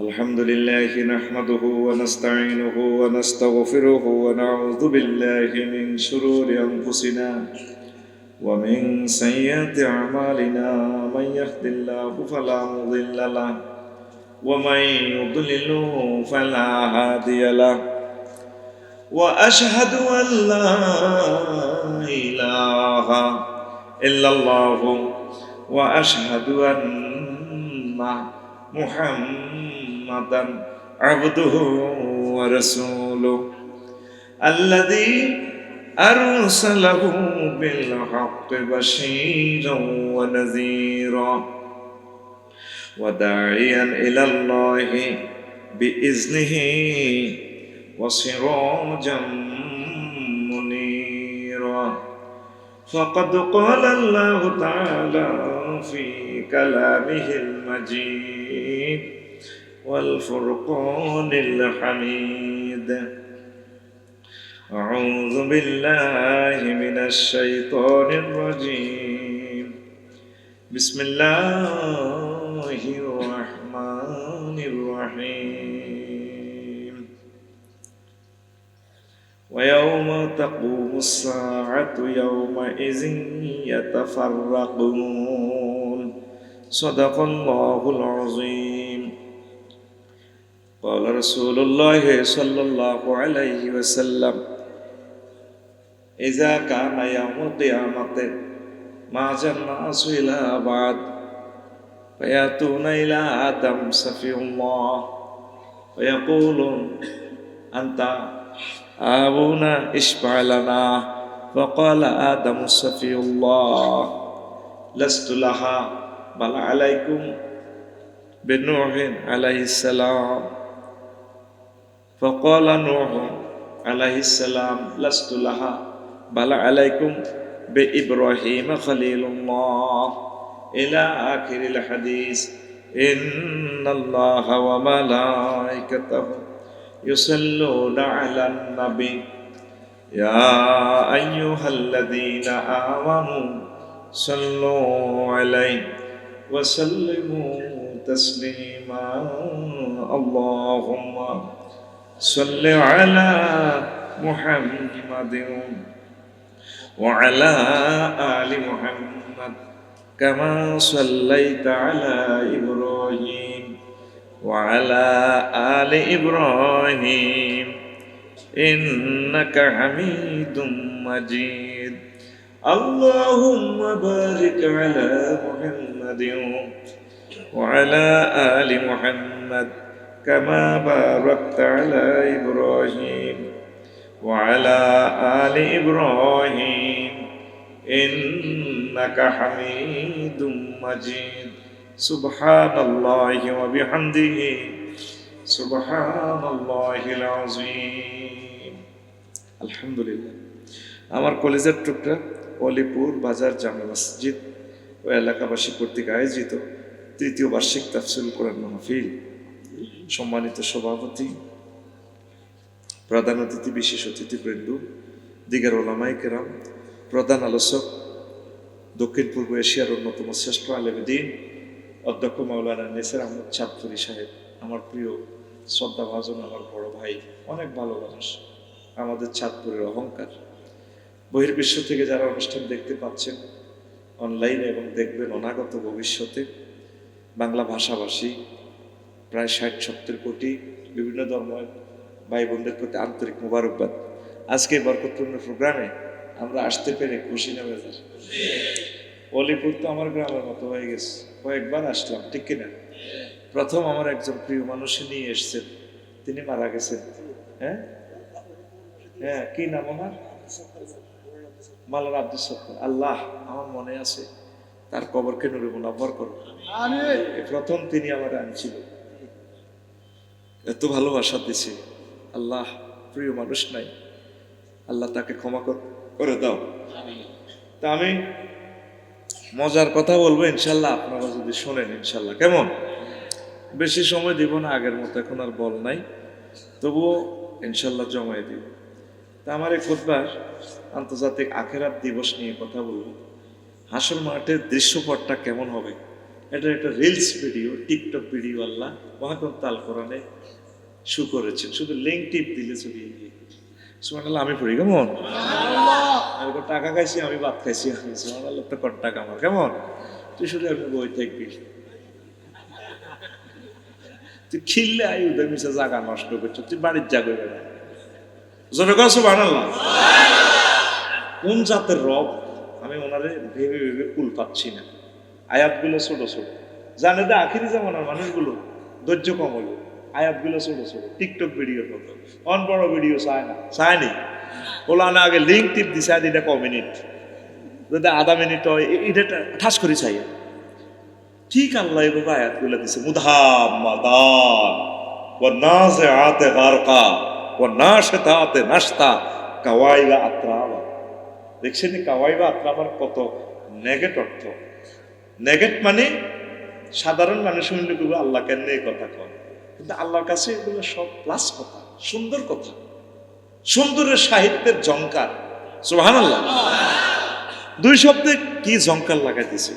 الحمد لله نحمده ونستعينه ونستغفره ونعوذ بالله من شرور أنفسنا ومن سيئات أعمالنا. من يهد الله فلا مضل له ومن يضلل فلا هادي له وأشهد أن لا إله إلا الله وأشهد أن محمدا عبده ورسوله الذي أرسله بالحق بشيرا ونذيرا وداعيا إلى الله بإذنه وسراجا منيرا. فقد قال الله تعالى في كلامه المجيد والفرقان الحميد: أعوذ بالله من الشيطان الرجيم. بسم الله الرحمن الرحيم. ويوم تقوم الساعة يومئذ يتفرقون. صدق الله العظيم. قال رسول الله صلى الله عليه وسلم: إذا كان يوم القيامة ماج الناس إلى بعد فيأتون إلى آدم سفي الله ويقولون: أنت أبونا اشفع لنا. فقال آدم سفي الله: لست لها بل عليكم بنوح عليه السلام. فقال نوح عليه السلام: لست لها بل عليكم بإبراهيم خليل الله، إلى آخر الحديث. إن الله وملائكته يصلون على النبي يا أيها الذين آمنوا صلوا عليه وسلموا تسليما. اللهم صل على محمد وعلى آل محمد كما صليت على إبراهيم وعلى آل إبراهيم إنك حميد مجيد. اللهم بارك على محمد وعلى آل محمد كما باركت على إبراهيم وعلى آل إبراهيم إنك حميد مجيد. سبحان الله وبحمده سبحان الله العظيم. আলহামদুলিল্লাহ। আমার কলেজের টুকরা অলিপুর বাজার জামে মসজিদ ও এলাকাবাসী কর্তৃক আয়োজিত তৃতীয় বার্ষিক তাফসীরুল কোরআন মাহফিল সম্মানিত সভাপতি, প্রধান অতিথি, বিশেষ অতিথিবৃন্দ, দিগার ওলামায়ে কেরাম, প্রধান আলোচক, দক্ষিণ পূর্ব এশিয়ার অন্যতম শ্রেষ্ঠ আলেম দ্বীন অধ্যক্ষ মাওলানা নেসার আহমদ চাঁদপুরি সাহেব, আমার প্রিয় শ্রদ্ধাভাজন, আমার বড় ভাই, অনেক ভালো মানুষ, আমাদের চাঁদপুরের অহংকার। বহির্বিশ্ব থেকে যারা অনুষ্ঠান দেখতে পাচ্ছেন অনলাইনে এবং দেখবেন অনাগত ভবিষ্যতে, বাংলা ভাষাভাষী প্রায় 60-70 কোটি বিভিন্ন ধর্মের ভাই বোনদের প্রতি আন্তরিক মোবারকবাদ। আজকে বরকতপূর্ণ প্রোগ্রামে আমরা আসতে পেরে খুশি না বেজার? অলিপুর তো আমার গ্রামের মতো হয়ে গেছে, কয়েকবার আসলাম, ঠিক কিনা? প্রথম আমার একজন প্রিয় মানুষ নিয়ে এসছেন, তিনি মারা গেছেন। হ্যাঁ হ্যাঁ, কি নাম ওনার? মাওলানা আব্দুল সত্তার। আল্লাহ, আমার মনে আছে, তার কবরকে নূরে মুনাব্বর করো। প্রথম তিনি আমার আনছিল, এত ভালোবাসা দিছে। আল্লাহ, প্রিয় মানুষ নাই, আল্লাহ তাকে ক্ষমা করে দাও। তা আমি মজার কথা বলবো ইনশাল্লাহ, আপনারা যদি শোনেন ইনশাল্লাহ। কেমন? বেশি সময় দিব না, আগের মতো এখন আর বল নাই, তবুও ইনশাল্লাহ জমাই দিব। তা আমার এই খুতবার আন্তর্জাতিক আখেরাত দিবস নিয়ে কথা বলবো। হাসর মাঠের দৃশ্যপটটা কেমন হবে এটা একটা রিলস ভিডিও, টিকটক ভিডিও আল্লাহ মহাগ্রন্থ আল কোরআনে শু করেছেন, শুধু লিঙ্ক টিপ দিলে ছবি সুবহানাল্লাহ। আমি পড়ি কেমন, আমি টাকা খাইছি, আমি ভাত খাইছি, আমি সুবহানাল্লাহ তো কোন টাকা আমার কেমন, তুই শুধু আমি বই থাকবি, তুই খিললে আই উদয় মিশে জায়গা নষ্ট করছো, তুই বাড়ির জাগো বেড়া জোরে কর সুবহানাল্লাহ। কোন জাতের রব আমি ওনারে ভেবে ভেবে কুল পাচ্ছি না। আয়াতগুলো ছোট ছোট, জানে যে আখিরি জামানার মানুষগুলো ধৈর্য কম হলো, আয়াতগুলো ছোট ছোট, টিকটক ভিডিওর মতো, অন বড় ভিডিও চায় না, চায়নি বলো না, আগে লিঙ্ক টিপ দিছে আর এটা ক মিনিট, যদি আধা মিনিট হয় এটা ঠাস করে চাই। ঠিক আল্লাহ এভাবে আয়াতগুলো দিছে, মুদাম্মাদান ওয়া নাযিআতে গারকা ওয়া নাশিতাতে নাশতা কাওয়াইবা আতরাবা। দেখছেন কাওয়াইবা আতরাবার কত নেগেট অর্থ। নেগেট মানে সাধারণ মানুষ শুনলে কেউ আল্লাহ কেন এই কথা কয়, কিন্তু আল্লাহর কাছে এগুলো সব প্লাস কথা, সুন্দর কথা, সুন্দরের সাহিত্যের ঝংকার। সুবহানাল্লাহ। দুই শব্দে কি ঝংকার লাগাইতেছে।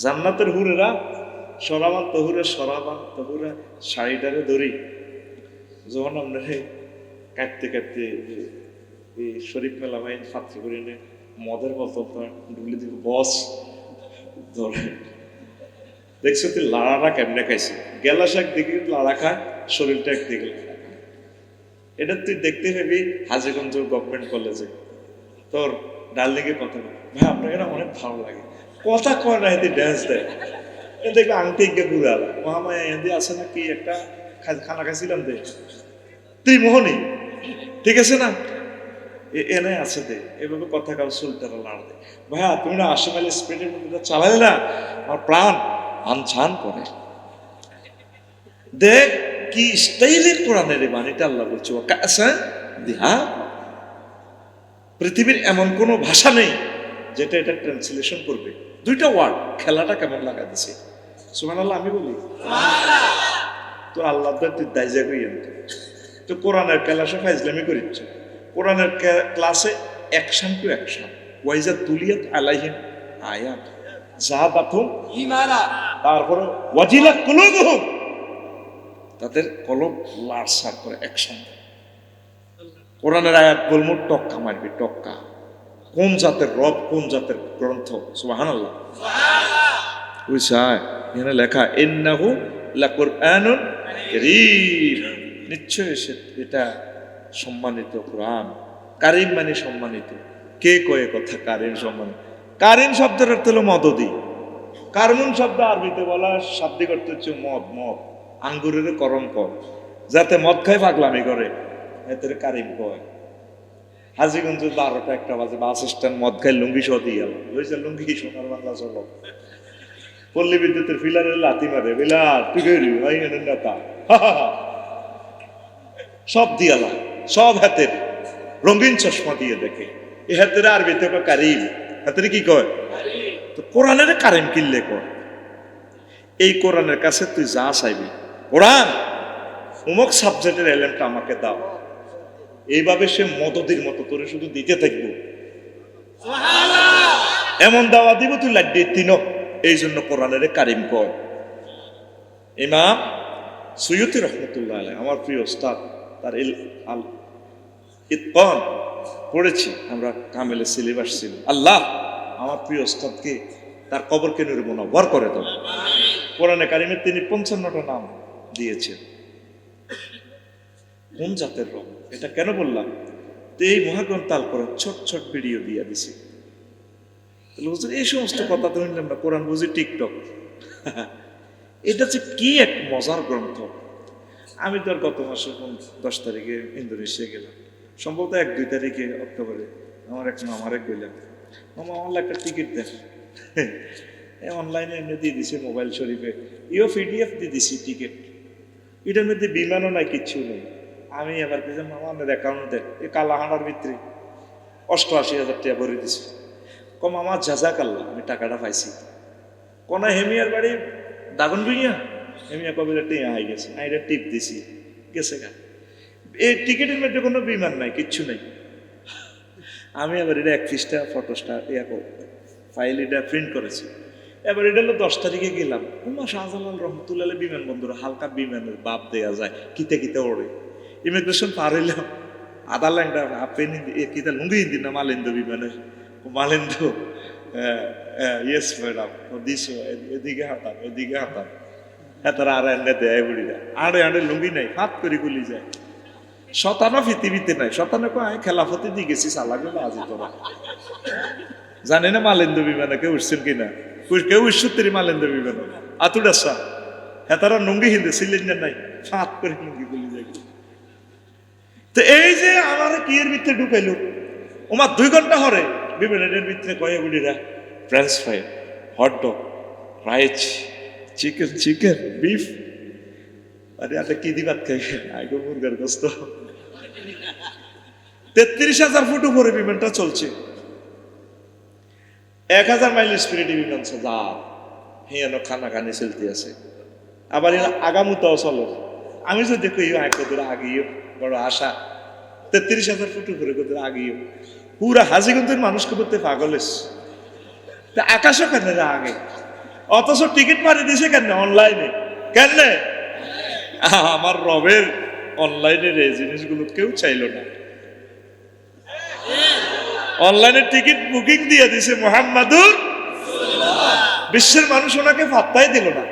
জান্নাতের হুরেরা সরাবান তহুরে, সরাবান তহুরে শাড়িটারে ধরি যখন আমরা কাটতে কাটতে এই শরীফ মেলা ভাই ছাত্র করে নে মদের মতো ঢুলে দিব বস ধরে, দেখছো তুই লাড়াটা কেমনে খাইছে, গেলাস একদিকে লাড়া খায়, শরীরটা একদিকে লাড়া খায়। এটা তুই দেখতে পাবি হাজীগঞ্জ গভর্নমেন্ট কলেজে তোর ডার্লিংয়ে কথা বলে, ভাই আপনাকে না অনেক ভালো লাগে, কথা কয় না এতে ড্যান্স দেয়, দেখবে আংটি গিয়ে ঘুরে আলা মহামায়া এদি আছে না কি একটা খানা খাইছিলাম দে তুই মোহনী, ঠিক আছে না, এনে আছে দে, এভাবে কথা কাউ চুলটারা লাড় দে, ভাইয়া তুমি না 80 মাইল স্পিডের মধ্যে চালালে না আমার প্রাণ আনছান করে। দেখ কি স্টাইলে কোরআনের বাণীটা আল্লাহ বলছে, পৃথিবীর এমন কোনো ভাষা নেই যেটা এটা ট্রান্সলেশন করবে। দুইটা ওয়ার্ড, খেলাটা কেমন লাগা দিছে সুবহানাল্লাহ। আমি বলি তো আল্লাহ তুই দাইজা কই তো কোরআনের ক্লাসে ফাইজলামি করিচ্ছে, কোরআনের ক্লাসে অ্যাকশন টু অ্যাকশন, ওয়াইজা তুলিয়াত আলাইহিম আয়াত যাদাতুম ঈমানা, তারপরে ওয়াজিলাত কুলুবুহুম, তাদের কলব লাড়সাড় করে অ্যাকশন। কোরআনের আয়াত বলবো টক্কা মারবি, টক্কা। কোন জাতের রব, কোন জাতের গ্রন্থ, সুবহানাল্লাহ। বুঝছায় এখানে লেখা ইন্নাহু লাকুরআনুন কারীম, নিশ্চয় এটা সম্মানিত কোরআন। কারীম মানে সম্মানিত। কে কয়ে কথা কারীম সম্মানিত? কারীম শব্দের অর্থ হলো মদদি। কারমুন শব্দ আরবিতে বলা শাব্দিক অর্থ হচ্ছে মদ, মদ আঙ্গুরের করম কর, যাতে মদ খায় পাগলামি করে এতে কারিম কয়। হাজীগঞ্জ 12টা 1টা বাজে বাস স্ট্যান্ড, মদ খাই লুঙ্গি সহ দিয়ে গেল, লইছে লুঙ্গি সোনার বাংলা চলো, পল্লী বিদ্যুতের ফিলারে লাথি মারে, বিলার তুই নেতা সব দিয়ালা, সব হাতের রঙিন চশমা দিয়ে দেখে, এ হাতের আরবিতে কারিম, হাতের কি কয়? তো কোরআনের কারিম কিনলে কয়, এই কোরআনের কাছে তুই যা চাইবি, কোরআন অমুক সাবজেক্টের এলেমটা আমাকে দাও, এইভাবে সে মদদির মতো তোরে শুধু দিতে থাকবো, এমন দাওয়া দিব তুই লাড্ডি তিন। এই জন্য কোরআনের কারিম কয়। ইমাম সুয়ুতি রহমতুল্লাহ আলাইহি, আমার প্রিয় ওস্তাদ, তার আল ইতকান পড়েছি আমরা, কামেলে সিলেবাস ছিল। আল্লাহ আমার প্রিয় ওস্তাদকে তার কবরকে নূরে মুনাওয়ার করে দাও। কোরআনে কারিমে তিনি 55টা নাম দিয়েছেন। কোন জাতের রব, এটা কেন বললাম? তো এই মহাগ্রন্থ আল কোরআন ছোট ছোট ভিডিও দিয়ে দিছে। এই সমস্ত কথা তো শুনলাম না, কোরআন বুঝি টিকটক। এটা হচ্ছে কি এক মজার গ্রন্থ। আমি তো আর গত মাসে 10 তারিখে ইন্দোনেশিয়া গেলাম, সম্ভবত 1-2 তারিখে অক্টোবরে আমার এক মামারে গেলাম, মামা আমার একটা টিকিট দেন। অনলাইনে এমনি দিয়ে দিছে মোবাইল শরীফে, পিডিএফ দিয়ে দিছি টিকিট, এটার মধ্যে বিমানও নাই, কিচ্ছু নেই। আমি এবার পেয়েছি মামা আপনার অ্যাকাউন্ট দেন, এই কালাহানার ভিতরে 88,000 টাকা ভরে দিছি। কম আমার জাজাক আল্লাহ, আমি টাকাটা পাইছি। কোনা হেমিয়ার বাড়ি দাগন ভুইয়া, হেমিয়া কবিরা টিয়া হয়ে গেছে, আমি এটা টিপ দিছি, গেছে গা। এই টিকিটের মধ্যে কোনো বিমান নাই, কিচ্ছু নেই। আমি আবার এটা 31টা ফটোস্টা ইয়া ফাইল এটা প্রিন্ট করেছি। এবার এটা হলো 10 তারিখে গেলাম, উমা শাহজালাল রহমতুল্লাহ বিমানবন্দরে হালকা বিমানের বাপ দেয়া যায়, কিতে কিতে ওড়ে। ইমিগ্রেশন পার হইলাম, আধা ল্যাংটা আপেন কিতা লুঙ্গি হিন্দি না মালেন্দু বিমানের, মালেন্দু ইয়েস ম্যাডাম দিস এদিকে হাতাম এদিকে হাতাম। হ্যাঁ তারা আর এনে দেয় বুড়িরা, আড়ে আড়ে লুঙ্গি নাই, হাত করে গুলি যায়। শতানো পৃথিবীতে নাই, শতানো কয় খেলাফতি দিয়ে গেছি সালাগুলো আজি তোরা জানি না মালেন্দু বিমানে কেউ উঠছেন কিনা, কেউ উঠছুত্তরি মালেন্দু বিমানে আতুডাসা। হ্যাঁ তারা লুঙ্গি হিন্দে ছিলেন না নাই, হাত করে লুঙ্গি গুলি যায়। তো এই যে আমার কি এর ভিতরে ঢুকাইল, ওমার 2 ঘন্টা হরে বিমানের ভিতরে কয়ে বুড়িরা French fry, hot dog, rice, chicken beef. আরে আপনি কি দিবাত খাইবেন? আইগো মুরগার গোস্ত। 33,000 ফুট উপরে বিমানটা চলছে, 1000 মাইল স্পিডে বিমান যা হিয়ান খানা খানি চলতে আছে। আবার এরা আগামুতাও চলো, আমি যদি দেখো কতদূর আগিয়ে বড় আশা। 33,000 ফুট উপরে কতদূর আগিয়ে পুরা হাজিগঞ্জের মানুষকে বলতে পাগলেস। আকাশও কেন আগে, অথচ টিকিট মারি দিছে কেন অনলাইনে? কেন আমার রবের অনলাইনের এই জিনিসগুলো কেউ চাইল না। অনলাইনে টিকিট বুকিং দিয়ে দিছে মুহাম্মাদুর, বিশ্বের মানুষ ওনাকে পাত্তাই দিল না।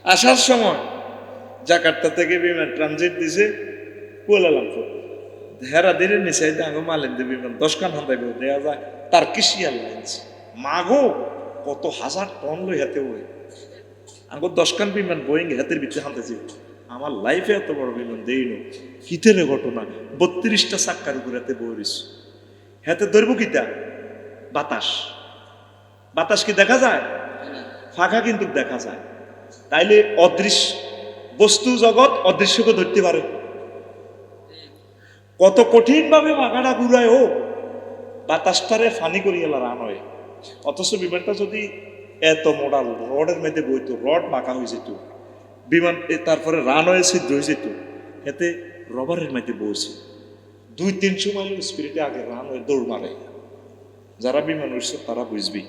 আসার সময় জাকার্তা থেকে বিমান ট্রানজিট দিছে কুয়ালালামপুর, হেরা দিনের নিচে আঙ্গো মালেন্দু বিমান 10 খান হান্দাই দেওয়া যায় তার কৃষি এয়ারলাইন্স। মাগো কত হাজার টন লই হাতে ওই আঙ্গো 10 খান বিমান বোয়িং হাতের ভিতরে হাঁটাছি। আমার লাইফে এত বড় বিমান দেই নো, কিতের ঘটনা। 32টা চাক্কার উপরে হাতে বইরিস, হাতে ধরবো কিতা? বাতাস, বাতাস কি দেখা যায়? ফাঁকা কিন্তু দেখা যায়। তাইলে অদৃশ্য বস্তু জগৎ অদৃশ্যকে ধরতে পারে। কত কঠিন ভাবে ফাঁকাটা ঘুরায়, ও বাতাসটারে ফানি করিয়া রান হয়। অথচ বিমানটা যদি এত মোডাল রডের মধ্যে বইতো, রড বাঁকা হয়ে যেত, বিমান তারপরে রান হয়ে ছিদ্র হয়ে যেত, এতে রবারের মধ্যে বইছে 200-300 মাইল স্পিডে আগে রান হয়ে দৌড় মারে। যারা বিমান উঠছে তারা বুঝবি,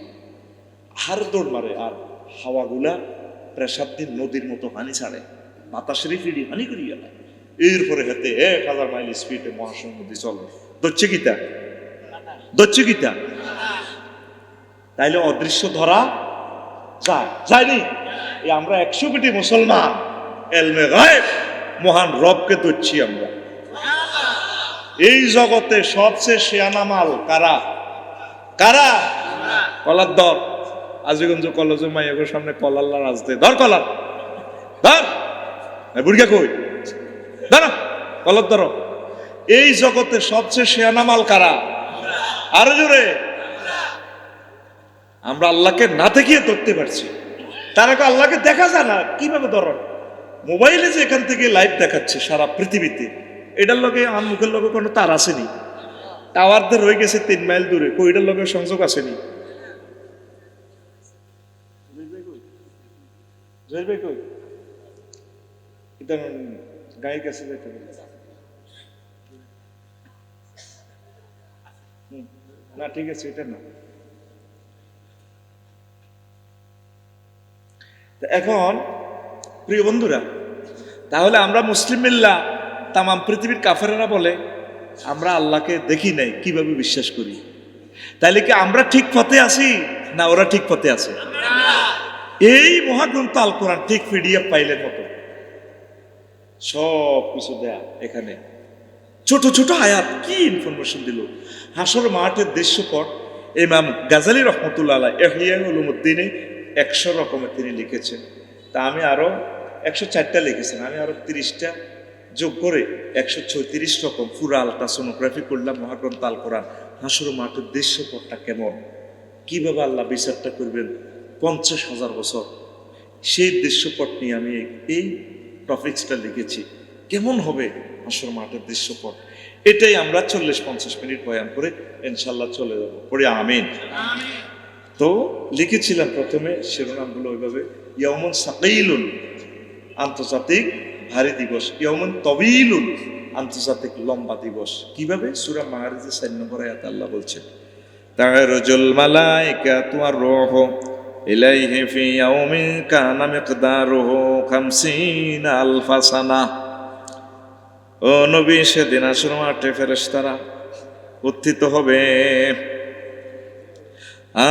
আর দৌড় মারে। আর হাওয়াগুলা প্রেসার দিন নদীর মতো হানি ছাড়ে, বাতাসের ফিরি হানি করিয়া। এরপরে হেতে 1000 মাইল স্পিডে মহাসমুদ্র নদী চলে। দচ্ছে গীতা, দচ্ছে গীতা। তাইলে অদৃশ্য ধরা যায়, যায়নি? আমরা 100 কোটি মুসলমান এলমে গায়েব মহান রবকে ধরছি আমরা। এই জগতে সবচেয়ে শেয়ানা মাল কারা? কারা? কলার দর। আজিগঞ্জ কলেজের মাইয়াগোর সামনে কলাল্লা রাজতে ধর, কলার ধর, বুড়িয়া কই ধর, কলার ধর। এই জগতে সবচেয়ে শেয়ানা মাল কারা? আরো জোরে। আমরা আল্লাহকে না দেখিয়ে ধরতে পারছি, তার আগে আল্লাহকে দেখা যায় না। কিভাবে ধরো? মোবাইলে যে এখান থেকে লাইভ দেখাচ্ছে সারা পৃথিবীতে, এটার লগে আমার মুখের লগে কোনো তার আসেনি, টাওয়ারদের রয়ে গেছে 3 মাইল দূরে, কইটার লগে সংযোগ আসেনি। গায়ে গেছে না, ঠিক আছে, এটা না। এখন প্রিয় বন্ধুরা, তাহলে আমরা মুসলিম মিল্লাহ তাম পৃথিবীর কাফেরেরা বলে আমরা আল্লাহকে দেখি নাই, কিভাবে বিশ্বাস করি? তাইলে কি আমরা ঠিক পথে আছি না ওরা ঠিক পথে আছে? এই মহাগ্রন্থ আল কোরআন ঠিক পিডিএফ পাইলের মতো সব কিছু দেয়া এখানে। ছোট ছোট আয়াত কি ইনফরমেশন দিল। হাসর মাঠের দৃশ্যপট ইমাম গাজালি রহমতুল্লাহ আলাইহি ইহইয়া উলুমুদ্দিনে 100 রকমের তিনি লিখেছেন। তা আমি আরো 104টা লিখেছেন, আমি আরো 30টা যোগ করে 136 রকম পুরা আলট্রাসোনোগ্রাফি করলাম মহাগ্রন্থ আল কোরআন। হাসর মাঠের দৃশ্যপটটা কেমন, কিভাবে আল্লাহ বিচারটা করবেন 50,000 বছর, সেই দৃশ্যপট নিয়ে আমি এই টপিকসটা লিখেছি। কেমন হবে হাসর মাঠের দৃশ্যপট, এটাই আমরা 40-50 মিনিট বয়ান করে ইনশাল্লাহ চলে যাব। পড়ি আমিন। তো লিখেছিলাম প্রথমে শিরোনামগুলো ওইভাবে, ইয়াউমুন সাকিলুন আন্তর্জাতিক ভারী দিবস, ইয়াউমুন তবিলুন আন্তর্জাতিক লম্বা দিবস। কিভাবে? সূরা মাআরিজের 4 নম্বর আয়াতে আল্লাহ বলছেন, তা'রুজুল মালাইকাতু ওয়ার রূহু ইলাইহি ফি ইয়াউমিন কানা মিকদারুহু 50 আলফা সানাহ। ও নবী, সেদিন হাসর মাঠে ফেরেশতারা উত্থিত হবে,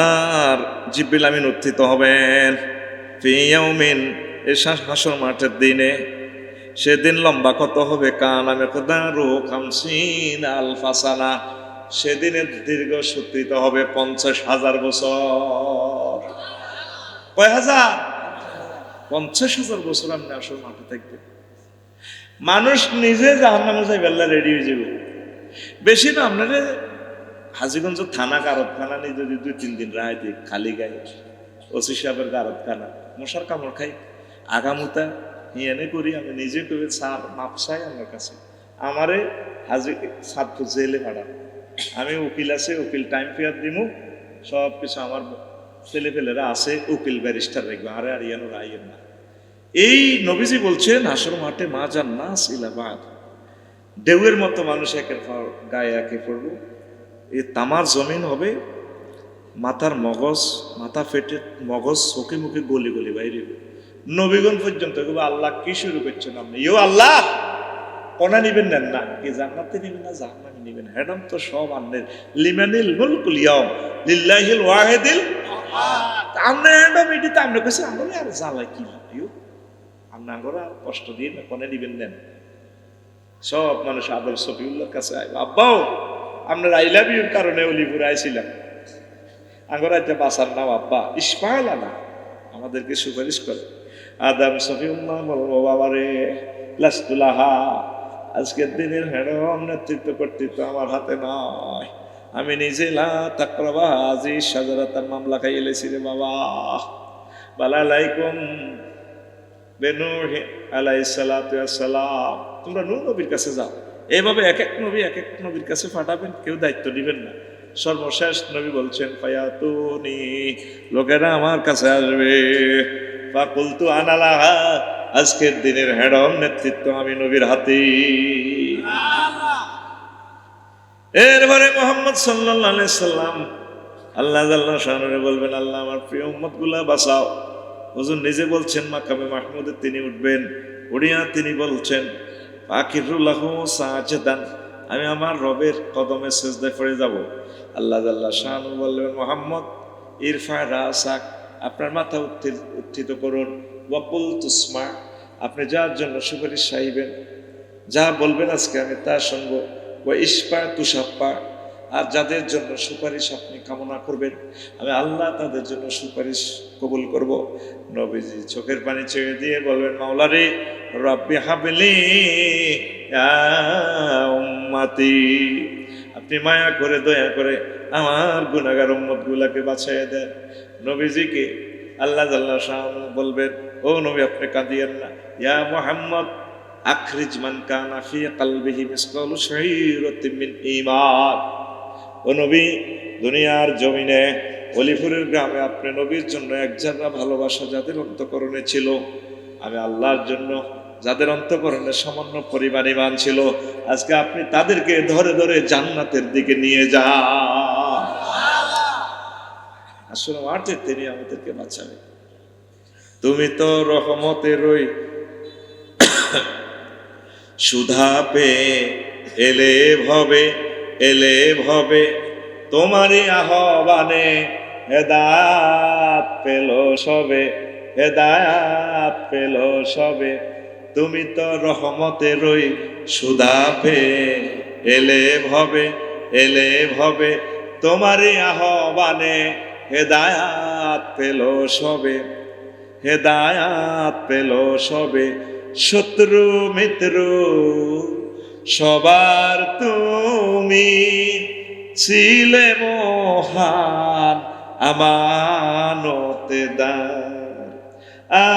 আর জিবরিল আমিন উত্থিত হবেন। ফি ইয়াউমিন, এই হাসর মাঠের দিনে, সেদিন লম্বা কত হবে? কানা মিকদারুহু 50 আলফা সানাহ, সেদিনের দীর্ঘসূত্রিত হবে 50,000 বছর। কয় হাজার? 50,000 বছর আপনি আসল মাঠে থাকবে। মানুষ নিজে জাহান্নামে যাইবে, আল্লাহ রেডি হয়ে যাবে। বেশি না, আপনারা হাজীগঞ্জ থানা গারদখানা নিয়ে যদি 2-3 দিন রায় দিই, খালি গায়ে ওসি সাহেবের গারদখানা, মশার কামড় খাই, আগামুতা হিয়ানে করি, আমি নিজে করি স্যার মাপ চাই আমার কাছে, আমারে হাজি ছাত্র জেলে ভাড়া, আমি উকিল আছে, উকিল টাইম পেয়ার দিমু, সব কিছু আমার ছেলে ফেলেরা আছে, উকিল ব্যারিস্টার রাখবে, আরে আর ইয়ানো রাইয়ের না। এই নবীজি বলছেন হাসর মাঠে মা জান্নাস ইলাবাদ, ঢেউয়ের মতো মানুষ একের পর গায়ে একে পড়ব। এই তামার জমিন হবে, মাথার মগজ, মাথা ফেটে মগজ চোখে মুখে গলি গলি বাইরে। নবীগণ পর্যন্ত আল্লাহ কি শুরু করছেন আপনি? ইউ আল্লাহ কোনা নিবেন নেন না, কি জান্নাতে নিবেন না জাহান্নামে নিবেন? হ্যাডাম তো সব আন্নের, লিমানিল মুলকুল ইয়াউম লিল্লাহিল ওয়াহিদিল আহাদ। আমরা হ্যাডাম এটিতে আমরা কাছে আমরা আর জ্বালাই কি ইউ, আমরা আর কষ্ট দিয়ে না, কোনে নিবেন নেন। সব মানুষ আদর সফিউল্লাহর কাছে আইব, আব্বাও আপনার আই লাভ ইউর কারণে অলিপুরে আইছিলাম, আঙ্গর একটা বাসার নাম আব্বা ইসমাইল আনা, আমাদেরকে সুপারিশ করে। আদম সফিউল্লাহ বলবো, বাবারে লাস্তুলাহা, আজকের দিনের হেডম নেতৃত্ব কর্তৃত্ব আমার হাতে নয়, আমি নিজে লা তাকরাবা আজি শাজারাতার মামলা খাই এলেছি রে বাবা। বালালাইকুম বেনূহ আলাইহিস সালাতু ওয়াস সালাম, তোমরা নূহ নবীর কাছে যাও। এইভাবে এক এক নবী এক এক নবীর কাছে পাঠাবেন, কেউ দায়িত্ব দিবেন না। সর্বশেষ নবী বলছেন ফায়াতুনি, লোকেরা আমার কাছে আসবে। ফাকুলতু আনা লাহা, আজকের দিনের হেডম নেতৃত্ব আমি নবীর হাতে। এরপরে মুহাম্মদ সাল্লাল্লাহু আলাইহি সাল্লাম আল্লাহ জাল্লা শানুরে বলবেন, আল্লাহ আমার প্রিয় উম্মত গুলা বাঁচাও। হুজুর নিজে বলছেন মাকামে মাহমুদে তিনি উঠবেন, উড়িয়া তিনি বলছেন ফাকিরুল্লাহু সাজদান, আমি আমার রবের কদমে সিজদায় পড়ে যাব। আল্লাহ জাল্লা শানু বললেন, মুহাম্মদ ইরফা রাসাক, আপনার মাথা উত্থিত করুন। ওয়াকুল তুসমা, আপনি যার জন্য সুপারিশ চাইবেন, যা বলবেন আজকে আমি তা শুনবো। ওয়া ইশফা তুশাফা, আর যাদের জন্য সুপারিশ আপনি কামনা করবেন আমি আল্লাহ তাদের জন্য সুপারিশ কবুল করব। নবীজি চোখের পানি ছেড়ে দিয়ে বলবেন, মাওলা রে রব্বি হাবলি ইয়া উম্মতি, আপনি মায়া করে দয়া করে আমার গুনাহগার উম্মত গুলাকে বাঁচিয়ে দেন। নবীজিকে আল্লাহ জাল্লা শাআনু বলবেন, ও নবী আপনি কাঁদিয়েন না, ইয়া মুহাম্মদ আখরিজ মান কানা ফি কলবিহি মিসকালু শাইরাতিন মিন ঈমান। ও নবী, দুনিয়ার জমিনে অলিপুরের গ্রামে আপনি নবীর জন্য এক জাররা ভালোবাসা যাদের অন্তঃকরণে ছিল, আমি আল্লাহর জন্য যাদের অন্তঃকরণে সামান্য পরিমাণ ঈমান ছিল, আজকে আপনি তাদেরকে ধরে ধরে জান্নাতের দিকে নিয়ে যান। আসলে মাঠে তিনি আমাদেরকে বাঁচাবে। তুমি তো রহমতেরই সুধা পেয়ে এলে ভবে, এলে ভবে তোমারই আহ্বানে, হেদায়াত পেল সবে, হেদায়াত পেল সবে। তুমি তো রহমতেরই সুধা পেয়ে এলে ভবে, এলে ভবে তোমারই আহ্বানে, হেদায়াত পেল সবে, হেদায়াত পেল সবে। শত্রু মিত্র সবার তুমি ছিলে মহান আমানতদার,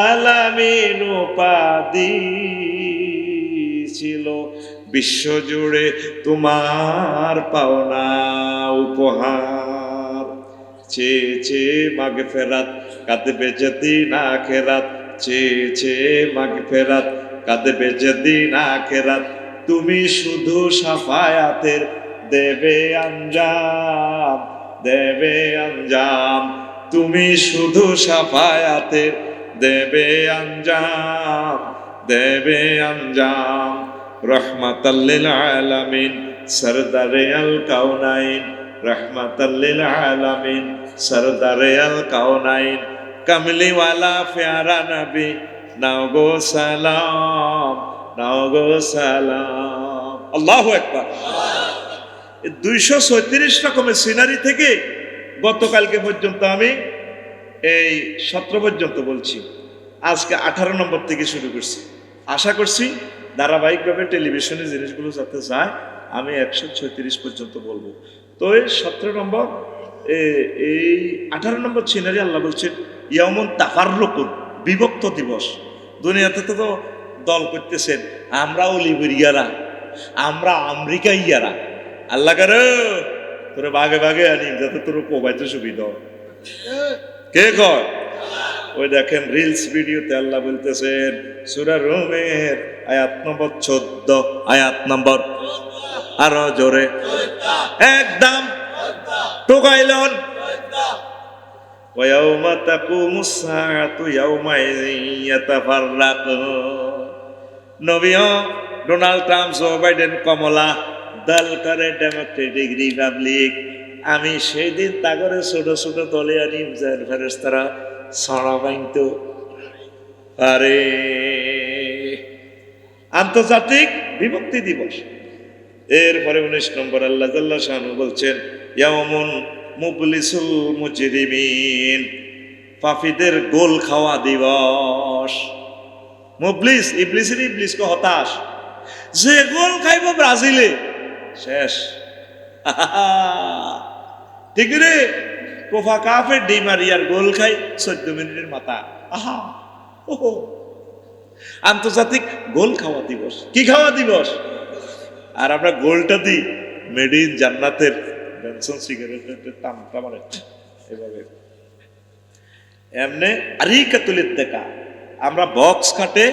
আলামিন উপাধি ছিল বিশ্বজুড়ে তোমার পাওনা উপহার। চেয়ে চেয়ে মাগফিরাত কাঁদবে যেদিন আখিরাত, চেয়ে চেয়ে মাগফিরাত কাঁদবে যেদিন আখিরাত। তুমি শুধু শাফায়াতের দেবে আঞ্জাম, দেবে আঞ্জাম, তুমি শুধু সাফায়াতের দেবে আঞ্জাম, দেবে আঞ্জাম। রহমাতাল লিল আলামিন সরদারে আল কাউনাইন, রহমাতাল লিল আলামিন সরদারে আল কাউনাইন, কামলিওয়ালা প্যারা নবী নাও গো সালাম, নাও গো সালাম। আল্লাহু আকবার। 236 রকমের সিনারি থেকে গতকালকে পর্যন্ত আমি এই 17 পর্যন্ত বলছি, আজকে 18 নম্বর থেকে শুরু করছি। আশা করছি ধারাবাহিকভাবে টেলিভিশনে জিনিসগুলো যাতে যায়, আমি 136 পর্যন্ত বলবো। তো এই 17 নম্বর এই 18 নম্বর সিনারি আল্লাহ বলছেন ইয়াউমুন তাফাররুকুন, বিভক্ত দিবস। দুনিয়াতে তো দল করতেছেন, আমরা অলিবেরিয়ারা, আমরা আমেরিকা ইয়ারা। আল্লাহ করে তোরে ভাগে ভাগে আনি যাতে তোর কোবাইতে সুবিধা। কে কর? ওই দেখেন রিলস ভিডিওতে আল্লাহ বলতেছেন সূরা রুমের আয়াত নম্বর 14, আয়াত নম্বর আরো জোরে একদম টোকাইলন। ওয়ায়াউমা তাকুমুস সাআতু ইয়াউমাইযিন ইয়াতাফাররাকুন। নবীও ডোনাল্ড ট্রাম্প, জো বাইডেন, কমলা দল করে ডেমোক্রেটিক রিপাবলিক, আমি সেই দিন তাগরে ছোট ছোট দলে আনি ফেরেশতারা ছড়া বাইন্ত। আরে আন্তর্জাতিক বিভক্তি দিবস। এরপরে 19 নম্বর আল্লাহ জাল্লা শানু বলছেন ইয়াউমুন মুবলিসুল মুজরিমিন, পাপীদের গোল খাওয়া দিবস। মুবলিস, ইবলিসের ইবলিসকে হতাশ, যে গোল খাইব ব্রাজিলে শেষ। ঠিক রে, কোফা কাফে ডিমারিয়ার গোল খাই 14 মিনিটের মাথা। আহা ওহো, আন্তর্জাতিক গোল খাওয়া দিবস। কি খাওয়া দিবস? আর আমরা গোলটা দিই মেড ইন জান্নাতের বেনসন সিগারেটের টানটা, মানে এভাবে এমনি আরিকাতুল ইত্তেকা। আমরা বক্স কাটে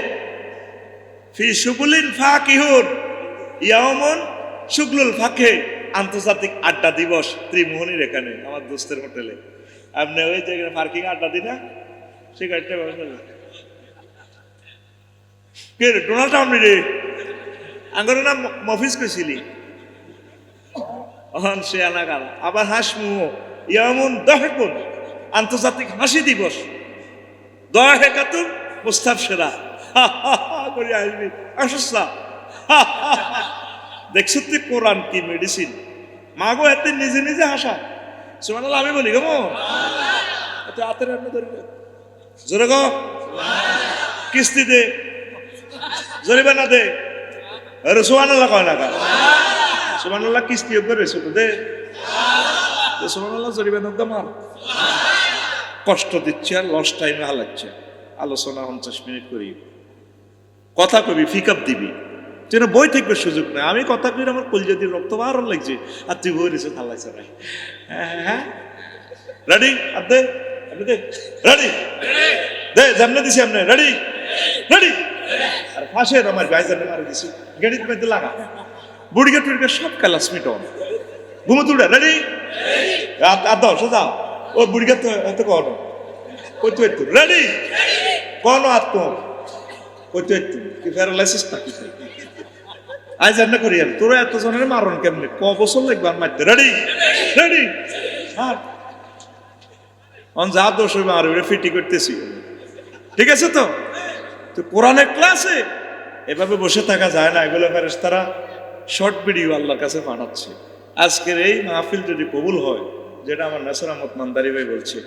ফি শুগুলিন ফাকিহুন ইয়াউমুন শুগলুল ফাকে, আন্তর্জাতিক আড্ডা দিবস ত্রিমোহনীর এখানে আমার দোস্তের হোটেলে। আপনি ওই জায়গায় পার্কিং আড্ডা দিই না, সে গাড়িটা ব্যবস্থা কে রে? ডোনাল্ড ট্রাম্প রে, আঙ্গর নাম মফিজ কইছিলি অহন সে আনাগাল। আবার হাসমুহ ইয়ামুন দহকুন, আন্তর্জাতিক হাসি দিবস। দহেকাতুন মুস্তাবশিরা, করে আসবি অসুস্থা। দেখছো তুই কোরআন কি মেডিসিন। মাগো এতে নিজে নিজে হাসা। সুবহানাল্লাহ আমি বলি গো এত হাতের এমনি ধরবে জোরে গো, কিস্তি দে, জরিমানা দে। আরে সুবহানাল্লাহ কয় না কা? সুবহানাল্লাহ কিস্তি করে ছোট দে, সুবহানাল্লাহ জরিমানা দে মার। কষ্ট দিচ্ছে আর লস টাইমে হালাচ্ছে। আলোচনা 50 মিনিট করি, কথা কবি ফিকআপ দিবি, তুই বই থাকবে সুযোগ নাই। আমি কথা কই আমার কলজা দিয়ে রক্ত বার লাগছে, আর তুই বই রেছে হালাইছে নাই। হ্যাঁ রেডি? আর দে, আপনি দে, রেডি দে, জামনে দিছি আপনি রেডি রেডি। আর ফাঁসে আমার গায়ে জানে মারে দিছি, গাড়ির মধ্যে লাগা বুড়িকে টুড়িকে সব ক্লাস মিটন ঘুমো তুড়া রেডি। আর দাও সোজা, ও বুড়িকে তো এত কন কইতে হইতো রেডি কোন আত্ম কইতে হইতো কি প্যারালাইসিস থাকি আজ জানা করি। আর তোরা এত জনের মারণ কেমনে? ক বছর লাগবে আর মারতে? Ready ready. আর অন যা দোষ হইবে আর ফিটি করতেছি, ঠিক আছে তো? তো কোরআনের ক্লাসে এভাবে বসে থাকা যায় না। এগুলো ফেরেশতারা শর্ট ভিডিও আল্লাহর কাছে পাঠাচ্ছে। আজকের এই মাহফিল যদি কবুল হয়, যেটা আমার নাসির আহমদ মান্দারি ভাই বলছে,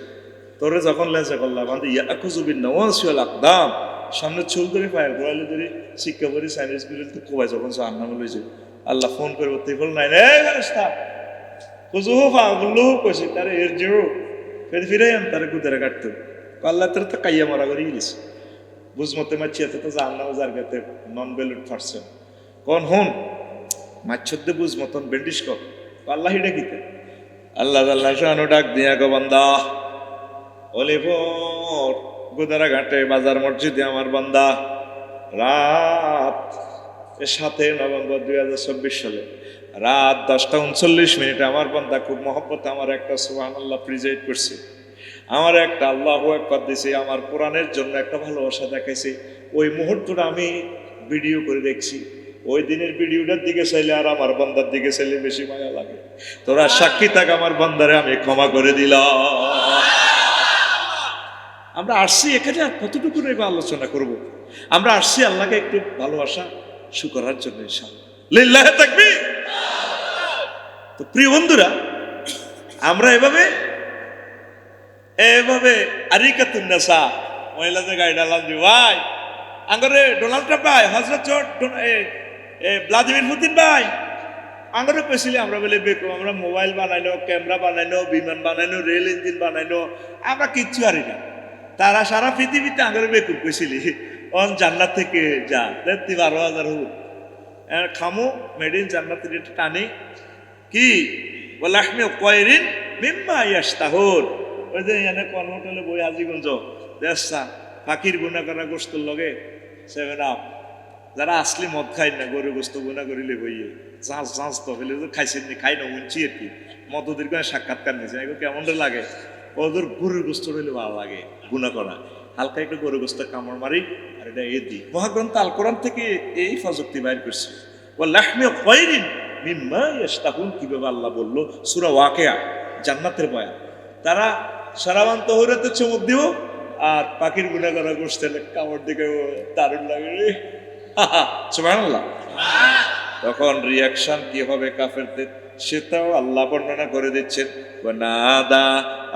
তোরে যখন লেজা করলাম ইয়াকুজুবিন নওয়াসিল আকদাম, সামনে চুল ধরে পায়ের গোড়ালে ধরে শিক্ষা করি সাইনিস বিরুল তো কোবাই যখন জাহান্নামে লই যাবে। আল্লাহ ফোন করে বলতে বল নাই রে ফেরেশতা কুজুহু ফাগুল্লুহু কইছে তারে ইরজিউ, ফিরে তারে কুদারে কাটতে। আল্লাহ তার তো কাইয়া মারা করে গেছে, বুঝমতে মাছিয়াতে তো জাহান্নামে জারগাতে নন বেলুট ফারছে কোন হন মাছদ্দে বুঝ মতন বেন্ডিশ কর। আল্লাহ হিডা কিতে আল্লাহ আল্লাহ শানু ডাক দিয়া গো বান্দা অলিভর গোদারা ঘাটে বাজার মসজিদে আমার বান্দা রাত 7 নভেম্বর 2024 সালে রাত 10:39 আমার বান্দা খুব মহব্বত আমার একটা সুবহানাল্লাহ প্রিজাইড করছে, আমার একটা আল্লাহু আকবার দিছে, আমার কোরআনের জন্য একটা ভালোবাসা দেখাইছে। ওই মুহূর্তটা আমি ভিডিও করে দেখছি। ওই দিনের ভিডিওটার দিকে চাইলে আর আমার বান্দার দিকে চাইলে বেশি মায়া লাগে। তোরা সাক্ষী থাক, আমার বান্দারে আমি ক্ষমা করে দিলাম। আমরা আসছি এখানে আর কতটুকু আলোচনা করব। আমরা আসছি আল্লাহকে একটু ভালোবাসা শুকরার জন্য ইনশাআল্লাহ। লিল্লাহি তাকবীর। তো প্রিয় বন্ধুরা, আমরা এভাবে আরিকাতুন নাসা মহিলাদের গাড়ি ডালাম দি ভাই আঙ্গরে ডোনাল্ড ট্রাম্প ভাই, হযরত ভ্লাদিমির পুতিন ভাই আঙ্গরে কইছিলে আমরা বলে বেকম, আমরা মোবাইল বানাইনো, ক্যামেরা বানাইনো, বিমান বানাইনো, রেল ইঞ্জিন বানাইনো, আমরা কিচ্ছু পারি না। তারা সারা পৃথিবীতে আঙ্গরে বেকুব কইছিলি অন জান্নাত থেকে যা দেখতে 12,000 হোক খামো মেড ইন জান্নাতের এটা টানি কি ওয়ালাহমি কয়রিন মিম্মা ইয়াশতাহুন। ওই যে এনে কর্মটলে বই হাজিগঞ্জ দেশা ফাকির গুণা করা গোস্তর লগে 7 আপ, যারা আসলি মদ খাই না গরু গোস্ত গুণা করিলে বইয়ে যাঁচ তো হইলে খাইছেন নি, খাই না উঞ্চি আর কি মতদের কোনো সাক্ষাৎকার নিয়েছেন এগুলো কেমন লাগে। ওদের গরুর গোস্ত হইলে ভালো লাগে গুণা করা, হালকা একটু গরু গোস্ত কামড় মারি আর এটা এ দিই। মহাগ্রন্থ আল কোরআন থেকে এই প্রযুক্তি বাইর করছে। ওয়ালাহমি কয়রিন মিম্মা ইয়াশতাহুন, কিভাবে আল্লাহ বললো সূরা ওয়াকিয়া জান্নাতের বয়ান। তারা সারাবান তহরাতে চমক দিব আর পাখির গুণা করা গোস্তের কামড় দিকে দারুণ লাগে রে, সুবহানাল্লাহ। তখন রিয়াকশন কি হবে কাফেরদের সেটাও আল্লাহ বর্ণনা করে দিচ্ছেন। ওয়ানাদা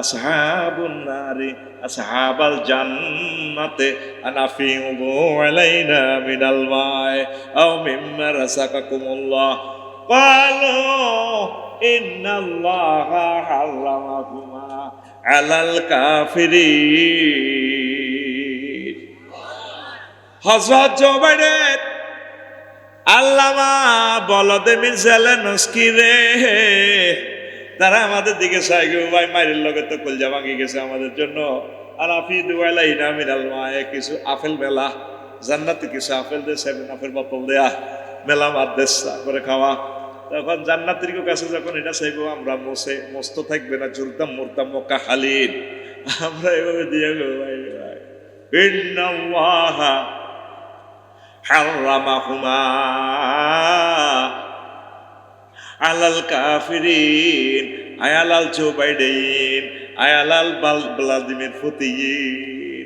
আসহাবুন নারি আসহাবাল জান্নাতে আনাফিউ আলাইনা মিনাল মাই আও মিম্মা রাযাকাকুমুল্লাহ ক্বালু ইন্নাল্লাহা হারামাকুমা আলাল কাফিরিন। হযরত জো বাইডেন আল্লামা বলদেমির জেলেনস্কি রে, তারা আমাদের দিকে চাই গো ভাই মাইরের লগে তো কলজা ভাঙি গেছে আমাদের জন্য। আলাফি দুয়াইলাইনা মিনাল মায়ে, কিছু আপেল মেলা জান্নাতে, কিছু আপেল দে 7 আপেল বোতল দেয়া মেলা মার দেশ করে খাওয়া। তখন জান্নাতের কাছে যখন এটা চাইবো আমরা মস্ত থাকবে না, জুরতাম মুরতাম মক্কা খালিদ, আমরা এভাবে দিয়ে গো ভাই ভাই ইন্নাল্লাহা হারামাহুমা আলাল কাফিরিন। আয়ালাল জো বাইডেন, আয়ালাল ভ্লাদিমির পুতিন,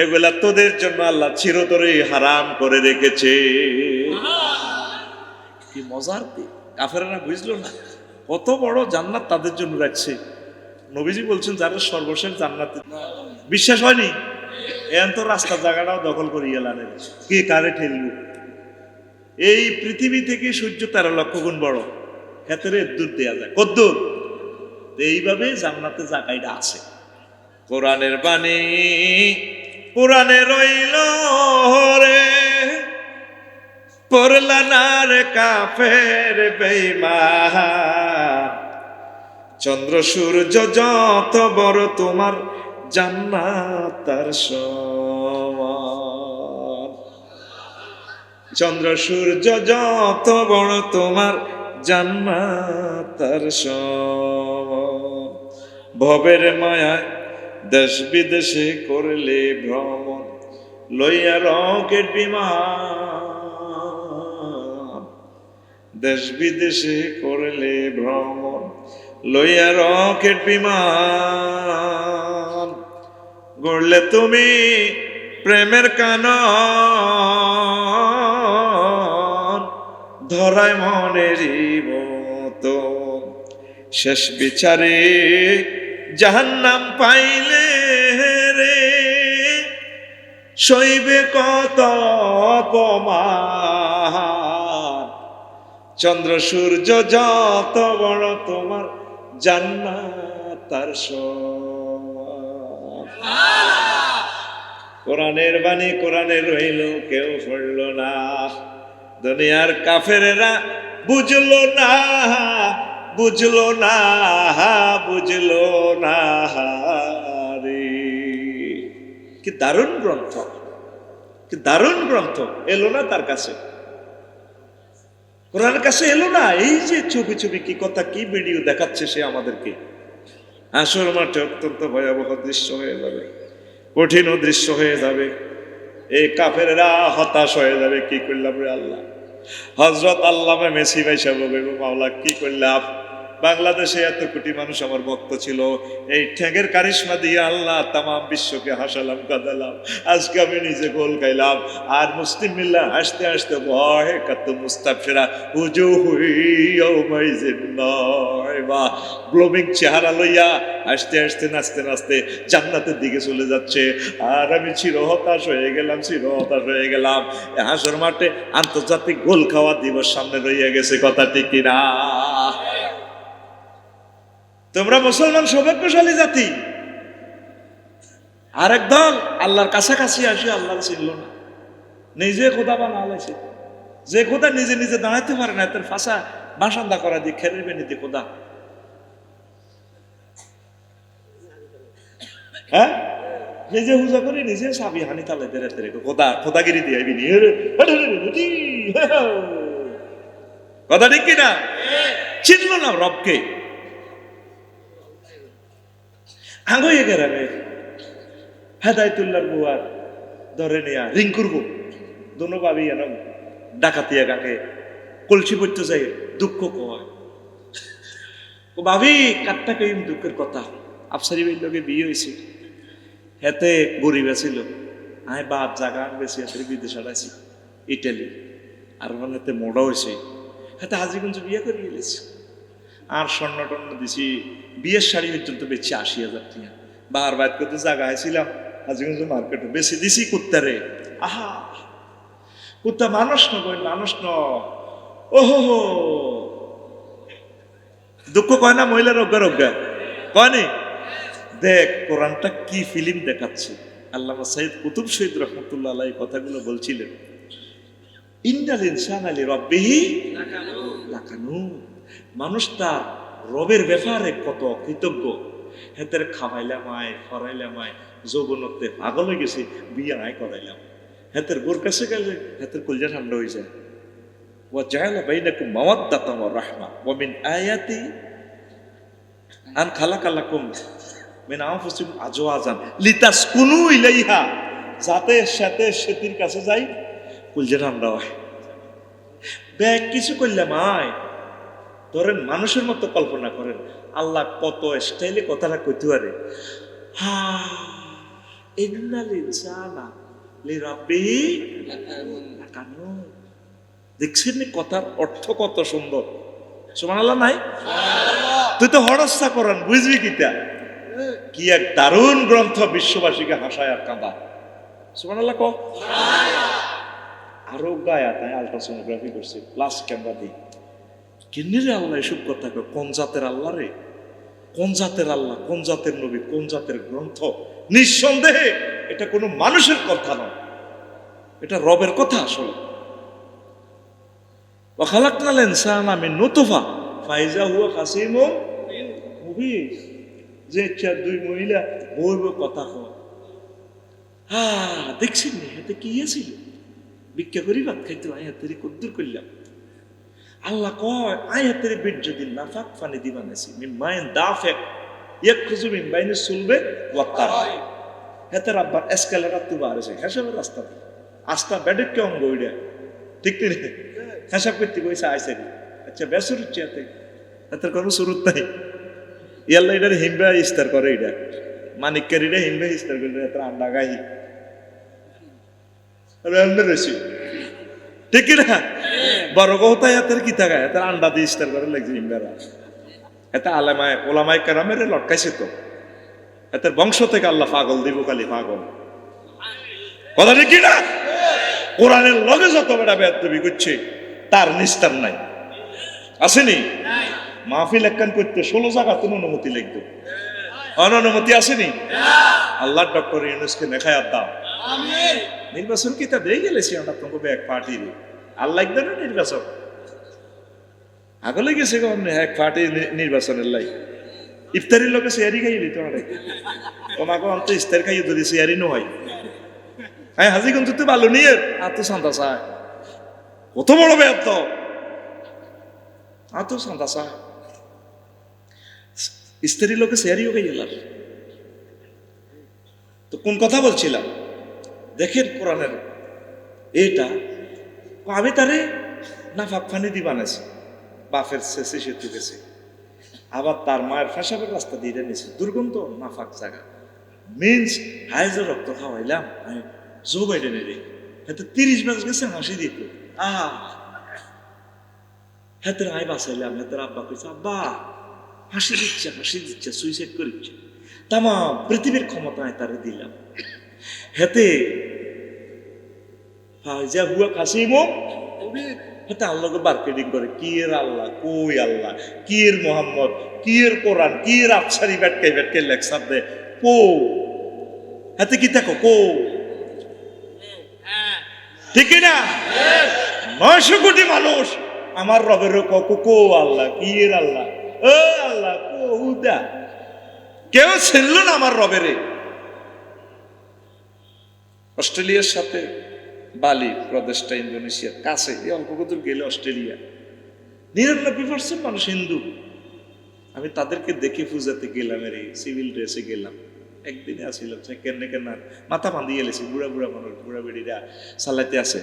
এগুলা তোদের জন্য আল্লাহ চিরতরে হারাম করে রেখেছে। কি মজার দিক, কাফেররা বুঝলো না কত বড় জান্নাত তাদের জন্য রাখছে। নবীজি বলছেন যারা সর্বশেষ জান্নাতে, বিশ্বাস হয়নি এখন তো রাস্তার জায়গাটাও দখল করিয়ে লানে কে কারে ঠেলবো। এই পৃথিবী থেকে সূর্য 13 লক্ষ গুণ বড়, ক্ষেত্রে দূর দেওয়া যায় কদ্দূর। এইভাবে জান্নাতে জায়গাটা আছে। কোরআনের বাণী পুরাণে রইল রে, পড়লা না রে কাফের বেঈমান। চন্দ্র সূর্য যত বড় তোমার জান্নাত তার সমান। চন্দ্র সূর্য যত বড় তোমার জান্নাত তার সমান। ভবের মায়ায় দেশ বিদেশে করলে ভ্রমণ, লইয়া রকেট বিমান। দেশ বিদেশে করলে ভ্রমণ, লইয়া রকেট বিমান। গড়লে তুমি প্রেমের কানন, ধরায় মনেরই মতো। শেষ বিচারে জাহান্নাম পাইলে রে, সইবে কত অপমান। চন্দ্র সূর্য যত বড় তোমার জান্নাত তার সমান। কোরআনের বাণী কোরআনে রইল, কেউ পড়ল না। দুনিয়ার কাফেরেরা বুঝলো না, বুঝলো না, বুঝলো না রে। কি দারুণ গ্রন্থ, কি দারুণ গ্রন্থ এলো না তার কাছে। কোরআনের কাছে এলো না, এই যে ছবি ছবি কি কথা কি ভিডিও দেখাচ্ছে সে আমাদেরকে। হাসর মাঠে অত্যন্ত ভয়াবহ দৃশ্য হয়ে যাবে, কঠিন দৃশ্য হয়ে যাবে। এই কাফেররা হতাশ হয়ে যাবে, কি করলাম রে আল্লাহ। হযরত আল্লামা মেসি ভাই সাহেব বলবে, মাওলা কি করলাম, বাংলাদেশে এত কোটি মানুষ আমার ভক্ত ছিল, এই ঠ্যাঙের কারিশমা দিয়ে আল্লাহ তাম বিশ্বকে হাসালাম কাঁদালাম, আজকে আমি নিজে গোল খাইলাম। আর মুসলিম মিল্লা হাসতে হাসতে ভয় কাত মুস্তাফিরা উজু বা গ্লোবিং চেহারা লইয়া হাসতে হাসতে নাচতে নাচতে জান্নাতের দিকে চলে যাচ্ছে। আর আমি চির হতাশ হয়ে গেলাম, চির হতাশ হয়ে গেলাম। হাসর মাঠে আন্তর্জাতিক গোল খাওয়া দিবস সামনে রইয়া গেছে, কথা ঠিক কিনা? তোমরা মুসলমান সৌভাগ্যশালী জাতি। আর একদল আল্লাহর কাছাকাছি আসি আল্লাহর চিনল না, নিজে খোদা বানালেছে। যে খোদা নিজে নিজে দাঁড়াইতে পারে না, তার ফাঁসা বাসান্দা করা দিয়ে খেলে বেনি দিয়ে খোদা। হ্যাঁ, নিজে পূজা করে নিজে সাবি হানি তালে দেরে তেরে খোদা খোদাগিরি দিয়ে আইবি নি, কথা ঠিক কিনা? চিনল না রবকে। আঙ্গইয়ে গেরাবে হেদায়তুল্লাহর বুয়ার ধরে নেয়া রিঙ্কুর বউ দোনো ভাবি এনে ডাকাতিয়া গাকে কলসি পড়তে যাই দুঃখ কয়। ও ভাবি কাটটা কইম দুঃখের কথা, আফসারি ভাইয়ের লগে বিয়ে হয়েছে, হেতে গরিব ছিল, আয় বাপ জাগা বেশি হাতে বিদেশ হারাইছি ইটালি, আর ওখানে মোড়া হয়েছে, হাতে হাজিগঞ্জ বিয়ে করে গেলেছে। আর স্বর্ণ টর্ণ দিছি, বিয়ের শাড়ি পর্যন্ত বেচছি 80,000 টাকা। বার বাইর করতে জায়গা হয়েছিলাম হাজিগঞ্জ মার্কেটে, বেশি দিছি কুত্তারে। আহা, কুত্তা মানুষ নয়, মানুষ ন। ওহো হো, দুঃখ কয় না মহিলার অজ্ঞা অজ্ঞা কয়নি? দেখ কোরআনটা কি ফিল্ম দেখাচ্ছে। আল্লামা সাইয়্যিদ কুতুব শহীদ রহমতুল্লাহ আলাইহি কথাগুলো বলছিলেন, ইন্নাল ইনসানা লিরাব্বিহি লাকানুদ। মানুষ তার রবের ব্যাপারে কত কৃতজ্ঞ। হেতের খাওয়াইলাম আয়, ফরাইলাম আয়, যৌবনত্বে পাগল হয়ে গেছে, বিয়ে আয় করাইলাম। হেতের বোর কাছে গেলে হেতের কলজা ঠান্ডা হয়ে যায়। ওয়া জাআলা বাইনাকুম মাওয়াদ্দাতান ওয়া রাহমা ওয়া মিন আয়াতি আন খালাকালাকুম মিন আনফুসিকুম আজওয়াজান লিতাসকুনু ইলাইহা, যাতে সাথে সেতির কাছে যাই কলজা ঠান্ডা হয়। ব্যাগ কিছু করলাম আয়, ধরেন মানুষের মতো কল্পনা করেন আল্লাহ কত স্টাইলে কথাটা কইতে পারে। দেখছেন কথার অর্থ কত সুন্দর। সুবহানাল্লাহ নাই? তুই তো হরস্তা করেন, বুঝবি কিটা কি এক দারুণ গ্রন্থ, বিশ্ববাসীকে হাসায় আর কাঁদা। সুবহানাল্লাহ কও। আরো গায়া তাই আলট্রাসোনোগ্রাফি করছে, প্লাস ক্যামেরা দিয়ে। কিন্নিরে আল্লাহ এসব কথা কয়? কোন জাতের আল্লাহ রে? কোন জাতের আল্লাহ, কোন জাতের নবী, কোন জাতের গ্রন্থ? নিঃসন্দেহে এটা কোনো মানুষের কথা নয়, এটা রবের কথা। আসলে ওয়া খালাকনাল ইনসানা মিন নুতফা ফাইজা হুয়া খাসিমুম মুবিন। যে চার দুই মহিলা বই বই কথা কয়, দেখছেন নি এতে কি হয়েছিল, ভিক্ষা করি ভাত খাইতে আয়াতেরি কদ্দুর করলাম। আল্লাহ কয় আয়াতের বীর যদি নাফাক ফানি দি বানাইছি মিমাইন দাফেক ইয়াখুযু মিন বাইনি সুলবে ওয়া তারাই। হেতের আব্বার এসকেলেটার তো বার আছে হেসাবের রাস্তা, আস্তা বেডের কে অঙ্গ ওইটা ঠিক নি হেসাব করতে কইছে আইসে। আচ্ছা বেসুর চেতে হেতের কোনো সুরুত নাই। ইয়াল্লা এটার হিমবা ইস্তার করে, এটা মানিককারীরা হিমবা ইস্তার করে, হেতের আন্ডা গাই রান্না রয়েছি ঠিক না? বড় কথা এতের কি থাকা, এতের আন্ডা দিয়ে ইস্তার করে লাগছে হিমবারা। এতে আলেমায় ওলামায় কেরামের লটকাইছে তো, এতের বংশ থেকে আল্লাহ পাগল দিব, খালি পাগল। কথা ঠিক না? কোরআনের লগে যত বেড়া বেয়াদবি করছে তার নিস্তার নাই, আসেনি? মাহফিল একখান করতে 16 জায়গা তুমি অনুমতি লিখতো, অনুমতি আসেনি? আল্লাহ ডক্টর ইউনূসকে নেখায় দাও। নির্বাচন কি তা দিয়ে গেলেছি আমরা তোমাকে এক পার্টির আল্লাহ একদম নির্বাচন আগলে গেছে এক পার্টি নির্বাচনের লাই ইফতারির লোকে শেয়ারি খাইলি তোমাকে অন্ত ইফতার খাইয়ে যদি শেয়ারি নো হয়। হ্যাঁ হাজিগঞ্জ তো ভালো নিয়ে আর তো শান্তা চায় কত বড় বেদ। তো সান্দাসা স্ত্রী লোকে শেয়ারিও হয়ে গেলার। তো কোন কথা বলছিলাম দেখেন কোরআনের এটা, আমি তারে নাফাক ফানি দি বানাইছি, বাপের শেষে সেতু গেছে, আবার তার মায়ের ফেসাবের রাস্তা দিয়ে নিয়েছে, দুর্গন্ধ নাফাক জায়গা মিন্স হাইজের রক্ত খাওয়াইলাম আমি জোগাইডে নেই হাতে 30 মাস গেছে হাসি দিত হাতের আয় বাঁচাইলাম, হাতের আব্বা কইছে আব্বা হাসি দিচ্ছে সুইসাইড করিচ্ছে, তামা পৃথিবীর ক্ষমতা আমি তারে দিলাম। হেতে যা হুয়া খাসি মুখ হাতে আল্লাহকে মার্কেটিং করে, কি এর আল্লাহ, কই আল্লাহ, কি এর মোহাম্মদ, কি এর কোরআন, কি এর আফসারি ব্যাটকে লেকচার দে কো হাতে কি দেখো কো, ঠিক না? 900 কোটি মানুষ আমার রবের কো আল্লাহ, কি এর আল্লাহ, ও আল্লাহ কো হুদা, কেউ ছিল না আমার রবেরে। অস্ট্রেলিয়ার সাথে বালি প্রদেশটা ইন্দোনেশিয়ার কাছে, এই অল্প দূর গেলে অস্ট্রেলিয়া 99% মানুষ হিন্দু। আমি তাদেরকে দেখে পূজাতে গেলাম, এর সিভিল ড্রেসে গেলাম, একদিনে আসিলাম কেনে মাথা বাঁধিয়ে এলেছি, বুড়া মানুষ, বুড়া বেড়িরা সালাইতে আছে,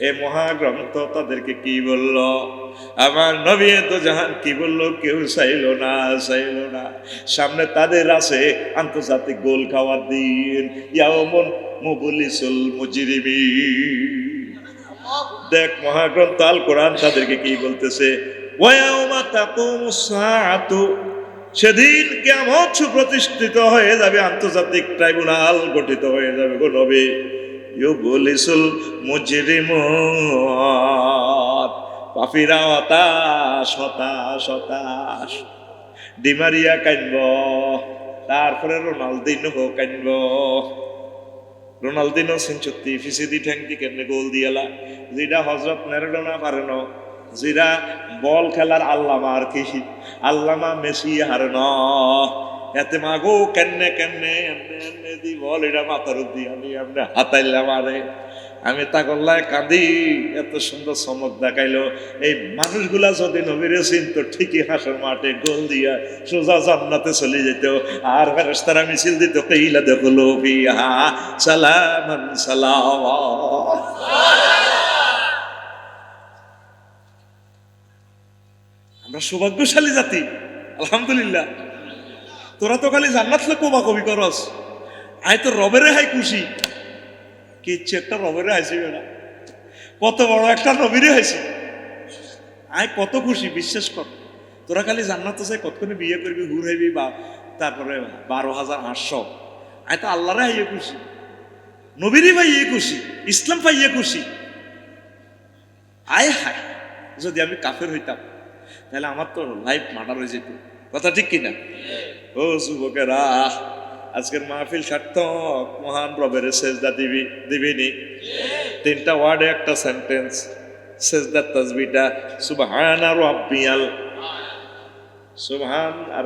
এ মহাগ্রন্থ তাদেরকে কি বলল, আমার নবী তো জাহান কি বললো, কেউ চাইল না। সামনে তাদের আছে আন্তর্জাতিক গোল খাওয়ার দিন, ইয়াউমুন মুবলিসুল মুজরিমিন। দেখ মহাগ্রন্থ আল কোরআন তাদেরকে কি বলতেছে, ওয়ায়াউমা তাকুমুস সাআতু, সেদিন কিয়ামত সুপ্রতিষ্ঠিত হয়ে যাবে, আন্তর্জাতিক ট্রাইব্যুনাল গঠিত হয়ে যাবে গো নবী। ইউবলিসুল মুজরিমুন, পাপীরা হতাশ, ডিমারিয়া কাইনব, তারপরে রোনালদিনো সেঞ্চুরি ফিসিদি ঠ্যাংটি কেমনে গোল দিয়ালা, যেটা হজরত ম্যারাডোনা পারে না, যেটা বল খেলার আল্লামা মেসি হারে ন, এতে মাগো কেনে এমনি দি বল এটা মাথার দিয়ে আমি এমনি হাতাইলাম, আরে আমি তা করলায় কাঁদি, এত সুন্দর চমক দেখাইলো। এই মানুষগুলা যদি নবীরে চিনত, ঠিকই হাসর মাঠে গোল দিয়া সোজা জান্নাতে চলে যেত, আর ফেরেশতারা মিছিল দিত, কইলা দেখলো ফিহা সালামান সালামা। আমরা সৌভাগ্যশালী জাতি, আলহামদুলিল্লাহ। তোরা তো খালি জান্নাত লে কোবা কবি করস, আয় তো রবেরে হাই খুশি, কিচ্ছু একটা রবেরে হাইছে না, কত বড় একটা নবীরে হাইছে, আয় কত খুশি, বিশ্বাস কর। তোরা খালি জান্নাত চাই কতক্ষণে বিয়ে করবি, হুর হইবি, বা তারপরে 12,800, আয় তো আল্লাহরে হাইয়ে খুশি, নবীরই পাইয়ে খুশি, ইসলাম পাইয়ে খুশি। আয় হায়, যদি আমি কাফের হইতাম তাহলে আমার তো লাইফ মার্ডার হয়ে যেত, কথা ঠিক কিনা? ও যুবকেরা, আজকের মাহফিল সার্থক, মহান রবের সেজদা দিবিনি। 3টা ওয়ার্ডে একটা সেন্টেন্স, সেজদার তাসবিহটা সুবহান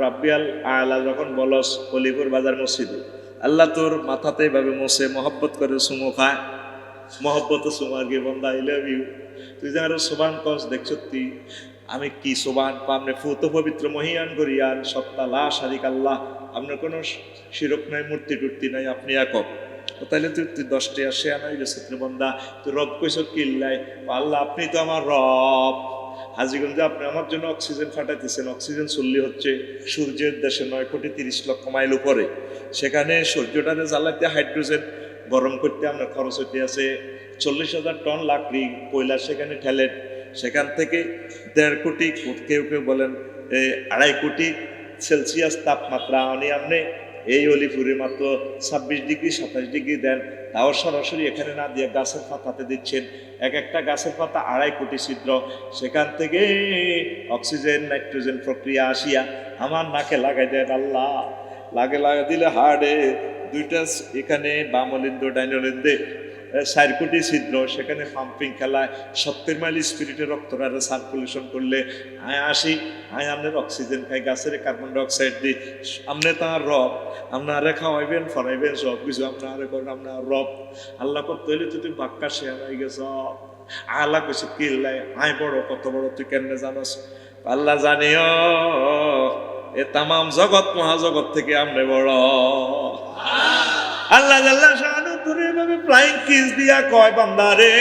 রাব্বিয়াল আলা যখন বলস কলিপুর বাজার মসজিদে, আল্লাহ তোর মাথাতে এভাবে মোসে মহব্বত করে সুমো খায়, মহব্বত সুমার গে বন্দা আই লাভ ইউ, তুই যে আরো সোবান কস দেখছ, আমি কি সোবান পামনে ফুত পবিত্র মহিয়ান করিয়ান সত্তা লা শারিক আল্লাহ, আপনার কোনো শিরক নাই, মূর্তি টুর্তি নাই, আপনি একক। তাইলে তুই 10টা আসে আনাই সত্র বন্দা, তুই রব কইস কিল্লাই, আল্লাহ আপনি তো আমার রব। হাজীগঞ্জে আপনি আমার জন্য অক্সিজেন ফাটাইতেছেন, অক্সিজেন চল্লি হচ্ছে সূর্যের দেশে 9,30,00,000 মাইল উপরে, সেখানে সূর্যটারে জ্বালাইতে হাইড্রোজেন গরম করতে আপনার খরচ হইতে আছে 40,000 টন লাকড়ি কয়লা, সেখানে ঠেলেন, সেখান থেকে 1.5 কোটি, কেউ বলেন 2.5 কোটি সেলসিয়াস তাপমাত্রা আনি আপনি এই অলিপুরে মাত্র 26 ডিগ্রি 27 ডিগ্রি দেন, তাও সরাসরি এখানে না দিয়ে গাছের পাতাতে দিচ্ছেন, এক একটা গাছের পাতা 2.5 কোটি ছিদ্র, সেখান থেকে অক্সিজেন নাইট্রোজেন প্রক্রিয়া আসিয়া আমার নাকে লাগাই দেন আল্লাহ, লাগাই দিলে হাড়ে 2টা এখানে বামলিন্দ ডাইনলিন্দে 4 কোটি ছিদ্র, সেখানে পাম্পিং খেলায় 70 মাইল স্পিরিটে রক্তটারে সার্কুলেশন করলে আয় আসি, আয় আপনার অক্সিজেন খাই, গাছের কার্বন ডাইঅক্সাইড দিই, আপনি তার রব, আপনারে খাওয়াইবেন ফরাইবেন সব কিছু আপনারে করেন, আপনার রব। আল্লাহ করতে হইলে তুই বাক্কা সে হয়ে গেছ। আল্লাহ কইছে কিল্লাই আয় বড়, কত বড় তুই কেমনে জানাস? আল্লাহ জানিও এ তামাম জগৎ মহাজগৎ থেকে আমনে বড়। আল্লাহ জাল্লা শানু তোরে এভাবে ফ্লাইং কিস দিয়া কয়, বান্দা রে,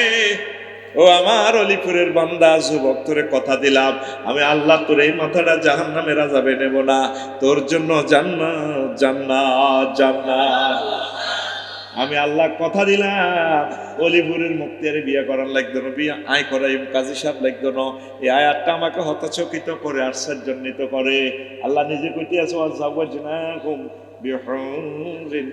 ও আমার অলিপুরের বান্দা যুবক, তোরে কথা দিলাম আমি আল্লাহ তোর এই মাথাটা জাহান্নামের আযাবে নেব না, তোর জন্য জান্নাত জান্নাত জান্নাত। আমি আল্লাহ কথা দিলাম অলিপুরের মুক্তিয়ারে বিয়ে করার লাগতো না, বিয়ে আয় করাই কাজী সাহেব লাগতো না। এই আয়াতটা আমাকে হতচকিত করে, আশ্চর্যান্বিত করে। আল্লাহ নিজে কইতে আছে ওয়াজাওয়াজনাহুম বিহুরিন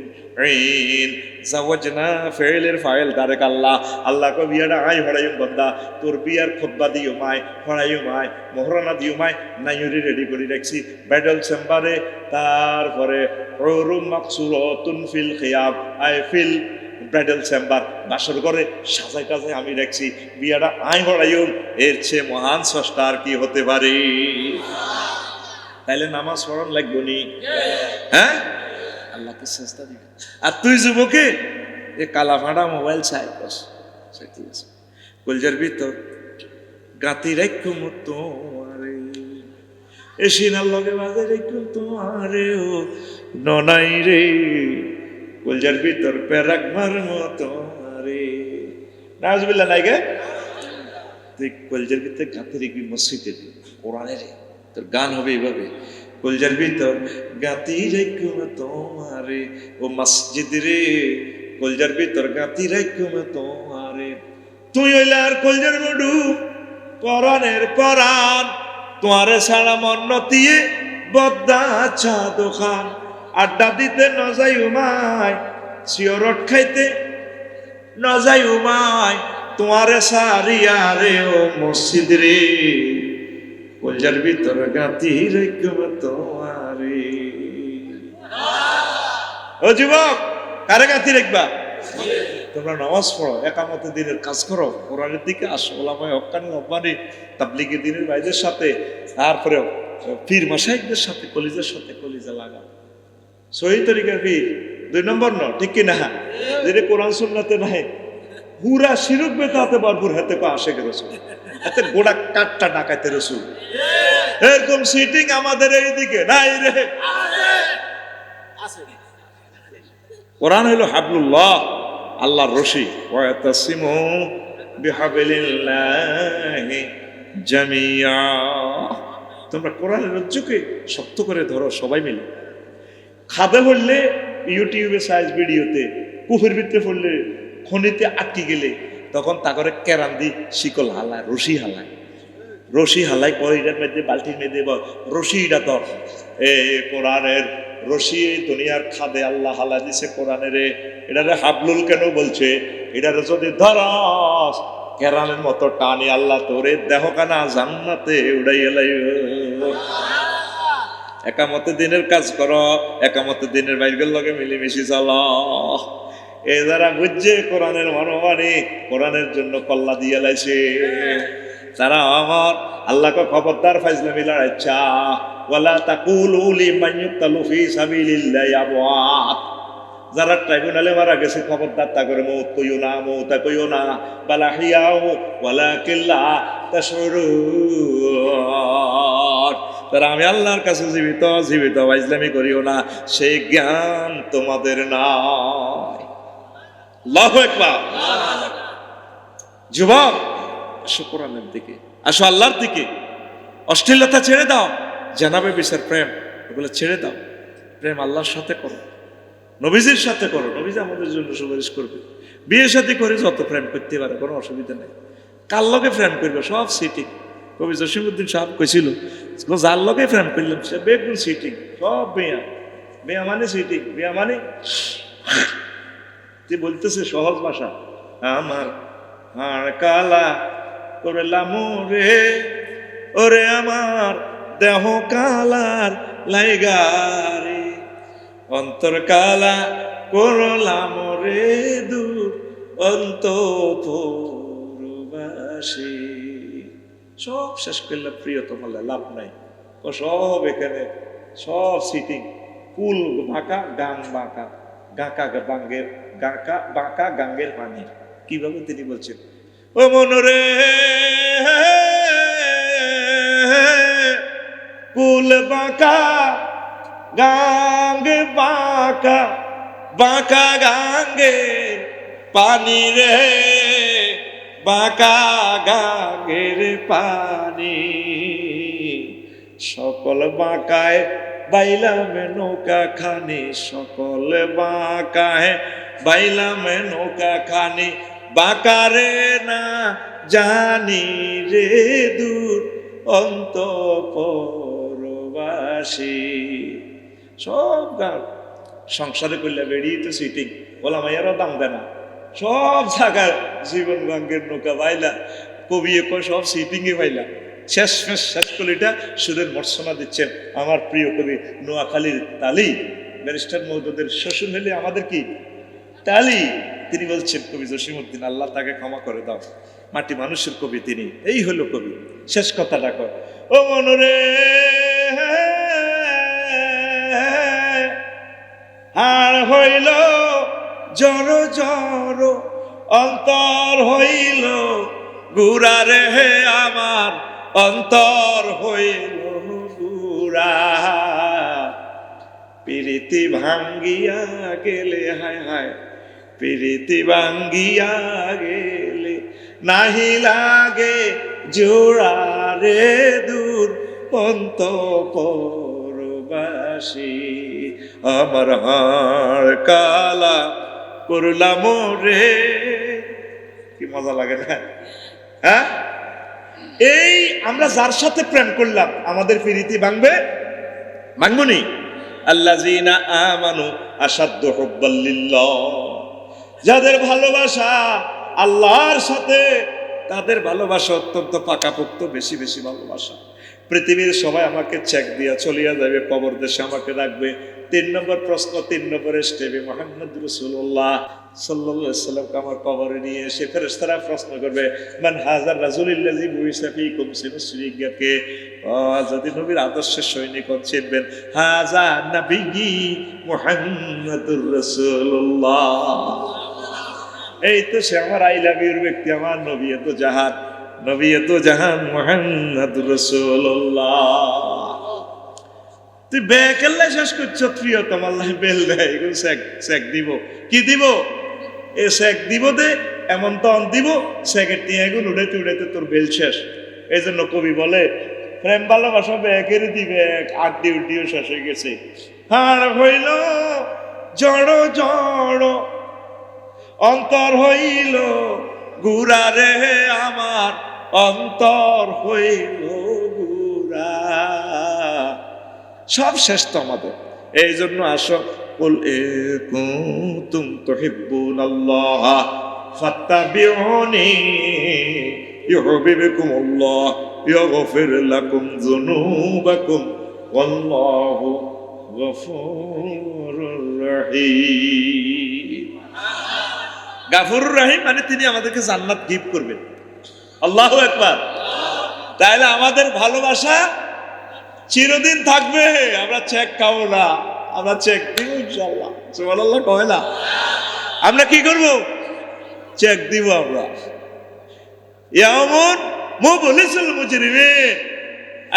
আইন। জাওয়াজনা ফাইলের file Tarique Allah. Allah co Biate I হড়াইম বান্দা, তোর বিয়ার খুতবা দিও মাই, হড়াইও মাই, মোহরানা দিও মাই, নাইরি রেডি করে রাখছি ব্রাইডাল চেম্বারে। তারপরে হুরুম মাকসুরাতুন ফিল খিয়াম, আই ফিল ব্রাইডাল চেম্বার, বাসর ঘরে সাজাই টাজাই আমি রাখছি, বিয়াটা আই হড়াইম। এর চেয়ে মহান স্রষ্টা আর কি হতে পারে? তাইলে নামাজ পড়ন লাগবো নি? হ্যাঁ, আল্লাহকে চেষ্টা দিবে। আর তুই যুবকে এ কালা ফাঁড়া মোবাইল চাই বস, ঠিক আছে, কলজার ভিতর গাতি রাখুম তোমারে, এ সিনার লগে বাজে রাখুম তোমারে, ও ননাই রে কলজার ভিতর পেরাক মারমো তোমারে। নাউজুবিল্লাহ নাই গে? তুই কলজার ভিতর গাতি রাখবি মসজিদে, কোরআনে রে তোর গান হবে এইভাবে, কলজার ভিতর গাতি রাখুম তোমারে, ও মসজিদ রে কলজার ভিতর গাতি রাখুম তোমারে। তুই হইলে আর কলজার মডু কোরআনের কোরআন, তোমারে ছাড়া মন নতিয়ে বদ্দা চা দোকান, আড্ডা দিতে ন যাই উমায়, সিয়রট খাইতে ন যাই উমায়, তোমারে সারিয়া রে ও মসজিদ রে কলজার ভিতর গাতি রাখুম তোমারে। ও যুবক, কারে গাতি রাখবা? তোমরা নামাজ পড়ো, একামতে দিনের কাজ করো, কোরআনের দিকে আসো, ওলামায়ে হক্কানি রব্বানি তাবলীগের দিনের ভাইদের সাথে, তারপরে পীর মাশাইখদের সাথে কলিজার সাথে কলিজা লাগাও। সহি তরিকার পীর 2 নম্বর ন, ঠিক কি না? যেটা কোরআন সুন্নাতে নাই, পুরা শিরক বেদাতে ভরপুর, হাতে পা আশেক রাসূল, হাতে গোড়া কাটটা ডাকাইতে রাসূল। এরকম সিটিং আমাদের এইদিকে নাই রে। কোরআন হলো হাবলুল্লাহ, আল্লাহর রশি, ওয়াতাসিমু বিহাবিলিল্লাহি জামিয়া। তোমরা কোরআনের রজ্জুকে শক্ত করে ধরো সবাই মিলে। খাদে পড়লে ইউটিউবে সাইজ ভিডিওতে, কুফের ভিতরে পড়লে খনিতে আটকে গেলে তখন তা করে কেরাম দি শিকল হালায়, রশি হালায়, রশি হালাই কইরার মধ্যে বালতির মধ্যে রশিটা ধর। এ কোরআনের রশি এই দুনিয়ার খাদে আল্লাহ হালা দিছে কোরআনের, এটারে হাবলুল কেন বলছে? এটারে যদি ধরস কেরানের মতো টানি আল্লাহ তোরে দেহখানা জান্নাতে উড়াই এলাই। একামতে দিনের কাজ করো, একামতে দিনের বাইরের লগে মিলেমিশি চলো। এ যারা বুঝছে কোরআনের মনোমানি, কোরআনের জন্য কল্লা দিয়ে লাইছে, তারা আমার আল্লাহকে খবরদার ফাইজলামি লড়াইছা। ওয়ালা তাকুলু লিমান ইউকতালু ফি সাবিলিল্লাহি আমওয়াত। যারা ট্রাইব্যুনালে মারা গেছে খবরদার তা করে মৌত কইও না, মৌতা কইও না, বালা হিয়াও ওয়ালাকিন লা তাশউরুন। তারা আমি আল্লাহর কাছে জীবিত, জীবিত ফাইজলামি করিও না, সেই জ্ঞান তোমাদের নাই। আল্লাহু আকবার। যুবক, আসো কোরআনের দিকে, আসো আল্লাহর দিকে। অশ্লীলতা ছেড়ে দাও, জানাবে বিচার প্রেম, এগুলো ছেড়ে দাও। প্রেম আল্লাহর সাথে করো, নবীজির সাথে করো, নবীজি আমাদের জন্য সুপারিশ করবে। বিয়ে সাথে করে যত প্রেম করতে পারে কোনো অসুবিধা নেই। কার লগে প্রেম করবে সব সিটিং। কবি জসিমউদ্দিন সাহেব কইছিল, যার লগে প্রেম করলাম সে বেগুন সিটিং, সব বেয়া। বেয়া মানে সিটিং, বেয়া মানে তুই বলতেছে সহজ ভাষা, আমার হাড় কালা করলাম রে, ওরে আমার দেহ কালার লাইগারে, অন্তর কালা করলাম রে, দূর অন্তঃপুরবাসী। সব শেষ করলাম প্রিয়তম, লাভ নাই। ও সব এখানে সব সিটিং, কুল বাঁকা, গাং বাঁকা, গাঁকা বাঙ্গের গাঁকা বাঁকা গাঙ্গের পানি। কিভাবে তিনি বলছেন, ও মনরে কুল বাঁকা গাঙ্গে বাঁকা, বাঁকা গাঙ্গে পানি রে, বাঁকা গাঙ্গের পানি। সকল বাঁকায় বাইলাম নৌকা খানি, সকল বাঁকায় বাইলাম নৌকা খানি, বাঁকারে না জানি রে দূর অন্তঃপুরবাসী। সব গান সংসারে করলে বেরিয়ে তো সিটিং, ওলা মাইয়ারও দাম দেয় না, সব জায়গায় জীবন গাঙ্গের নৌকা বাইলা, কবি সব সিটিংয়ে বাইলা। শেষ কলিটা সুরের মর্সনা দিচ্ছেন আমার প্রিয় কবি নোয়াখালীর তালি, ব্যারিস্টার মহোদয়ের শ্বশুর হলে আমাদের কি তালি। তিনি বলছেন, কবি জসিমউদ্দিন, আল্লাহ তাকে ক্ষমা করে দাও, মাটি মানুষের কবি তিনি। এই হলো কবি। শেষ কথাটা কর, ও মনরে হার হইল জর জর, অন্তর হইল গুড়া রে আমার, অন্তর হইল গুড়া। প্রীতি ভাঙ্গিয়া গেলে, হায় হায় প্রীতি ভাঙ্গিয়া গেলে, নাহি লাগে জোড়া রে দূর অন্তঃপুরবাসী। আমার হাড় কালা করলাম রে। কি মজা লাগে না? হ্যাঁ, এই আমরা যার সাথে প্রেম করলাম আমাদের প্রীতি ভাঙবে, ভাঙবনি। আল্লাযীনা আমানু আশাদ্দু হুব্বাল লিল্লাহ, যাদের ভালোবাসা আল্লাহর সাথে, তাদের ভালোবাসা অত্যন্ত পাকাপোক্ত, বেশি বেশি ভালোবাসা। পৃথিবীর সবাই আমাকে চেক দিয়া চলিয়া যাবে, কবর দেশে আমাকে রাখবে। 3 নম্বর প্রশ্ন, 3 নম্বরের স্টেপে মুহাম্মদ রাসূলুল্লাহ সাল্লাল্লাহু আলাইহি ওয়াসাল্লামকে আমার কবরে নিয়ে এসে ফেরেশতারা প্রশ্ন করবে, মান হাযার রাজুলিল্লাযী বুইসা ফীকুম, সিনুসরিগাকে যদি নবীর আদর্শের সৈনিক চিনবেন, হাযা নবিয়্যি মুহাম্মদুর রাসূলুল্লাহ। এই তো সে আমার আই লাভ ইউর ব্যক্তি, আমার নবী তো জাহান, নবী তো জাহান মুহাম্মদুর রাসূলুল্লাহ। তুই বেকেল্লা শেষ করছো প্রিয়তম, আল্লাহ বেল দেয়, এগুলো চেক দিব। কি দিব? এ চেক দিব দে, এমন তখন দিব চেকের টিয়াগুলো উড়াইতে উড়াইতে তোর বেল শেষ। এই জন্য কবি বলে, প্রেম ভালোবাসা বেকের দিবে, আড্ডি উড্ডিও শেষ হয়ে গেছে। হার হইল জড় জড়, অন্তর হইল গুড়া রে আমার, অন্তর হইল গুড়া। সব শেষ তো আমাদের। এই জন্য আসো, কুল কুনতুম তুহিব্বুনাল্লাহ ফাত্তাবিউনি ইউহিব্বুকুমুল্লাহ ইয়াগফির লাকুম যুনুবাকুম ওয়াল্লাহু গফুরুর রহিম। গাফুরুর রহিম মানে তিনি আমাদেরকে জান্নাত গিফট করবেন। আল্লাহু আকবার। তাহলে আমাদের ভালোবাসা চিরদিন থাকবে। আমরা চেক খাবো না, আমরা চেক দিব ইনশাআল্লাহ। সুবহানাল্লাহ কয় না? আমরা কি করব? চেক দিব আমরা। ইয়ামুন মুবলিসুল মুজরিমিন,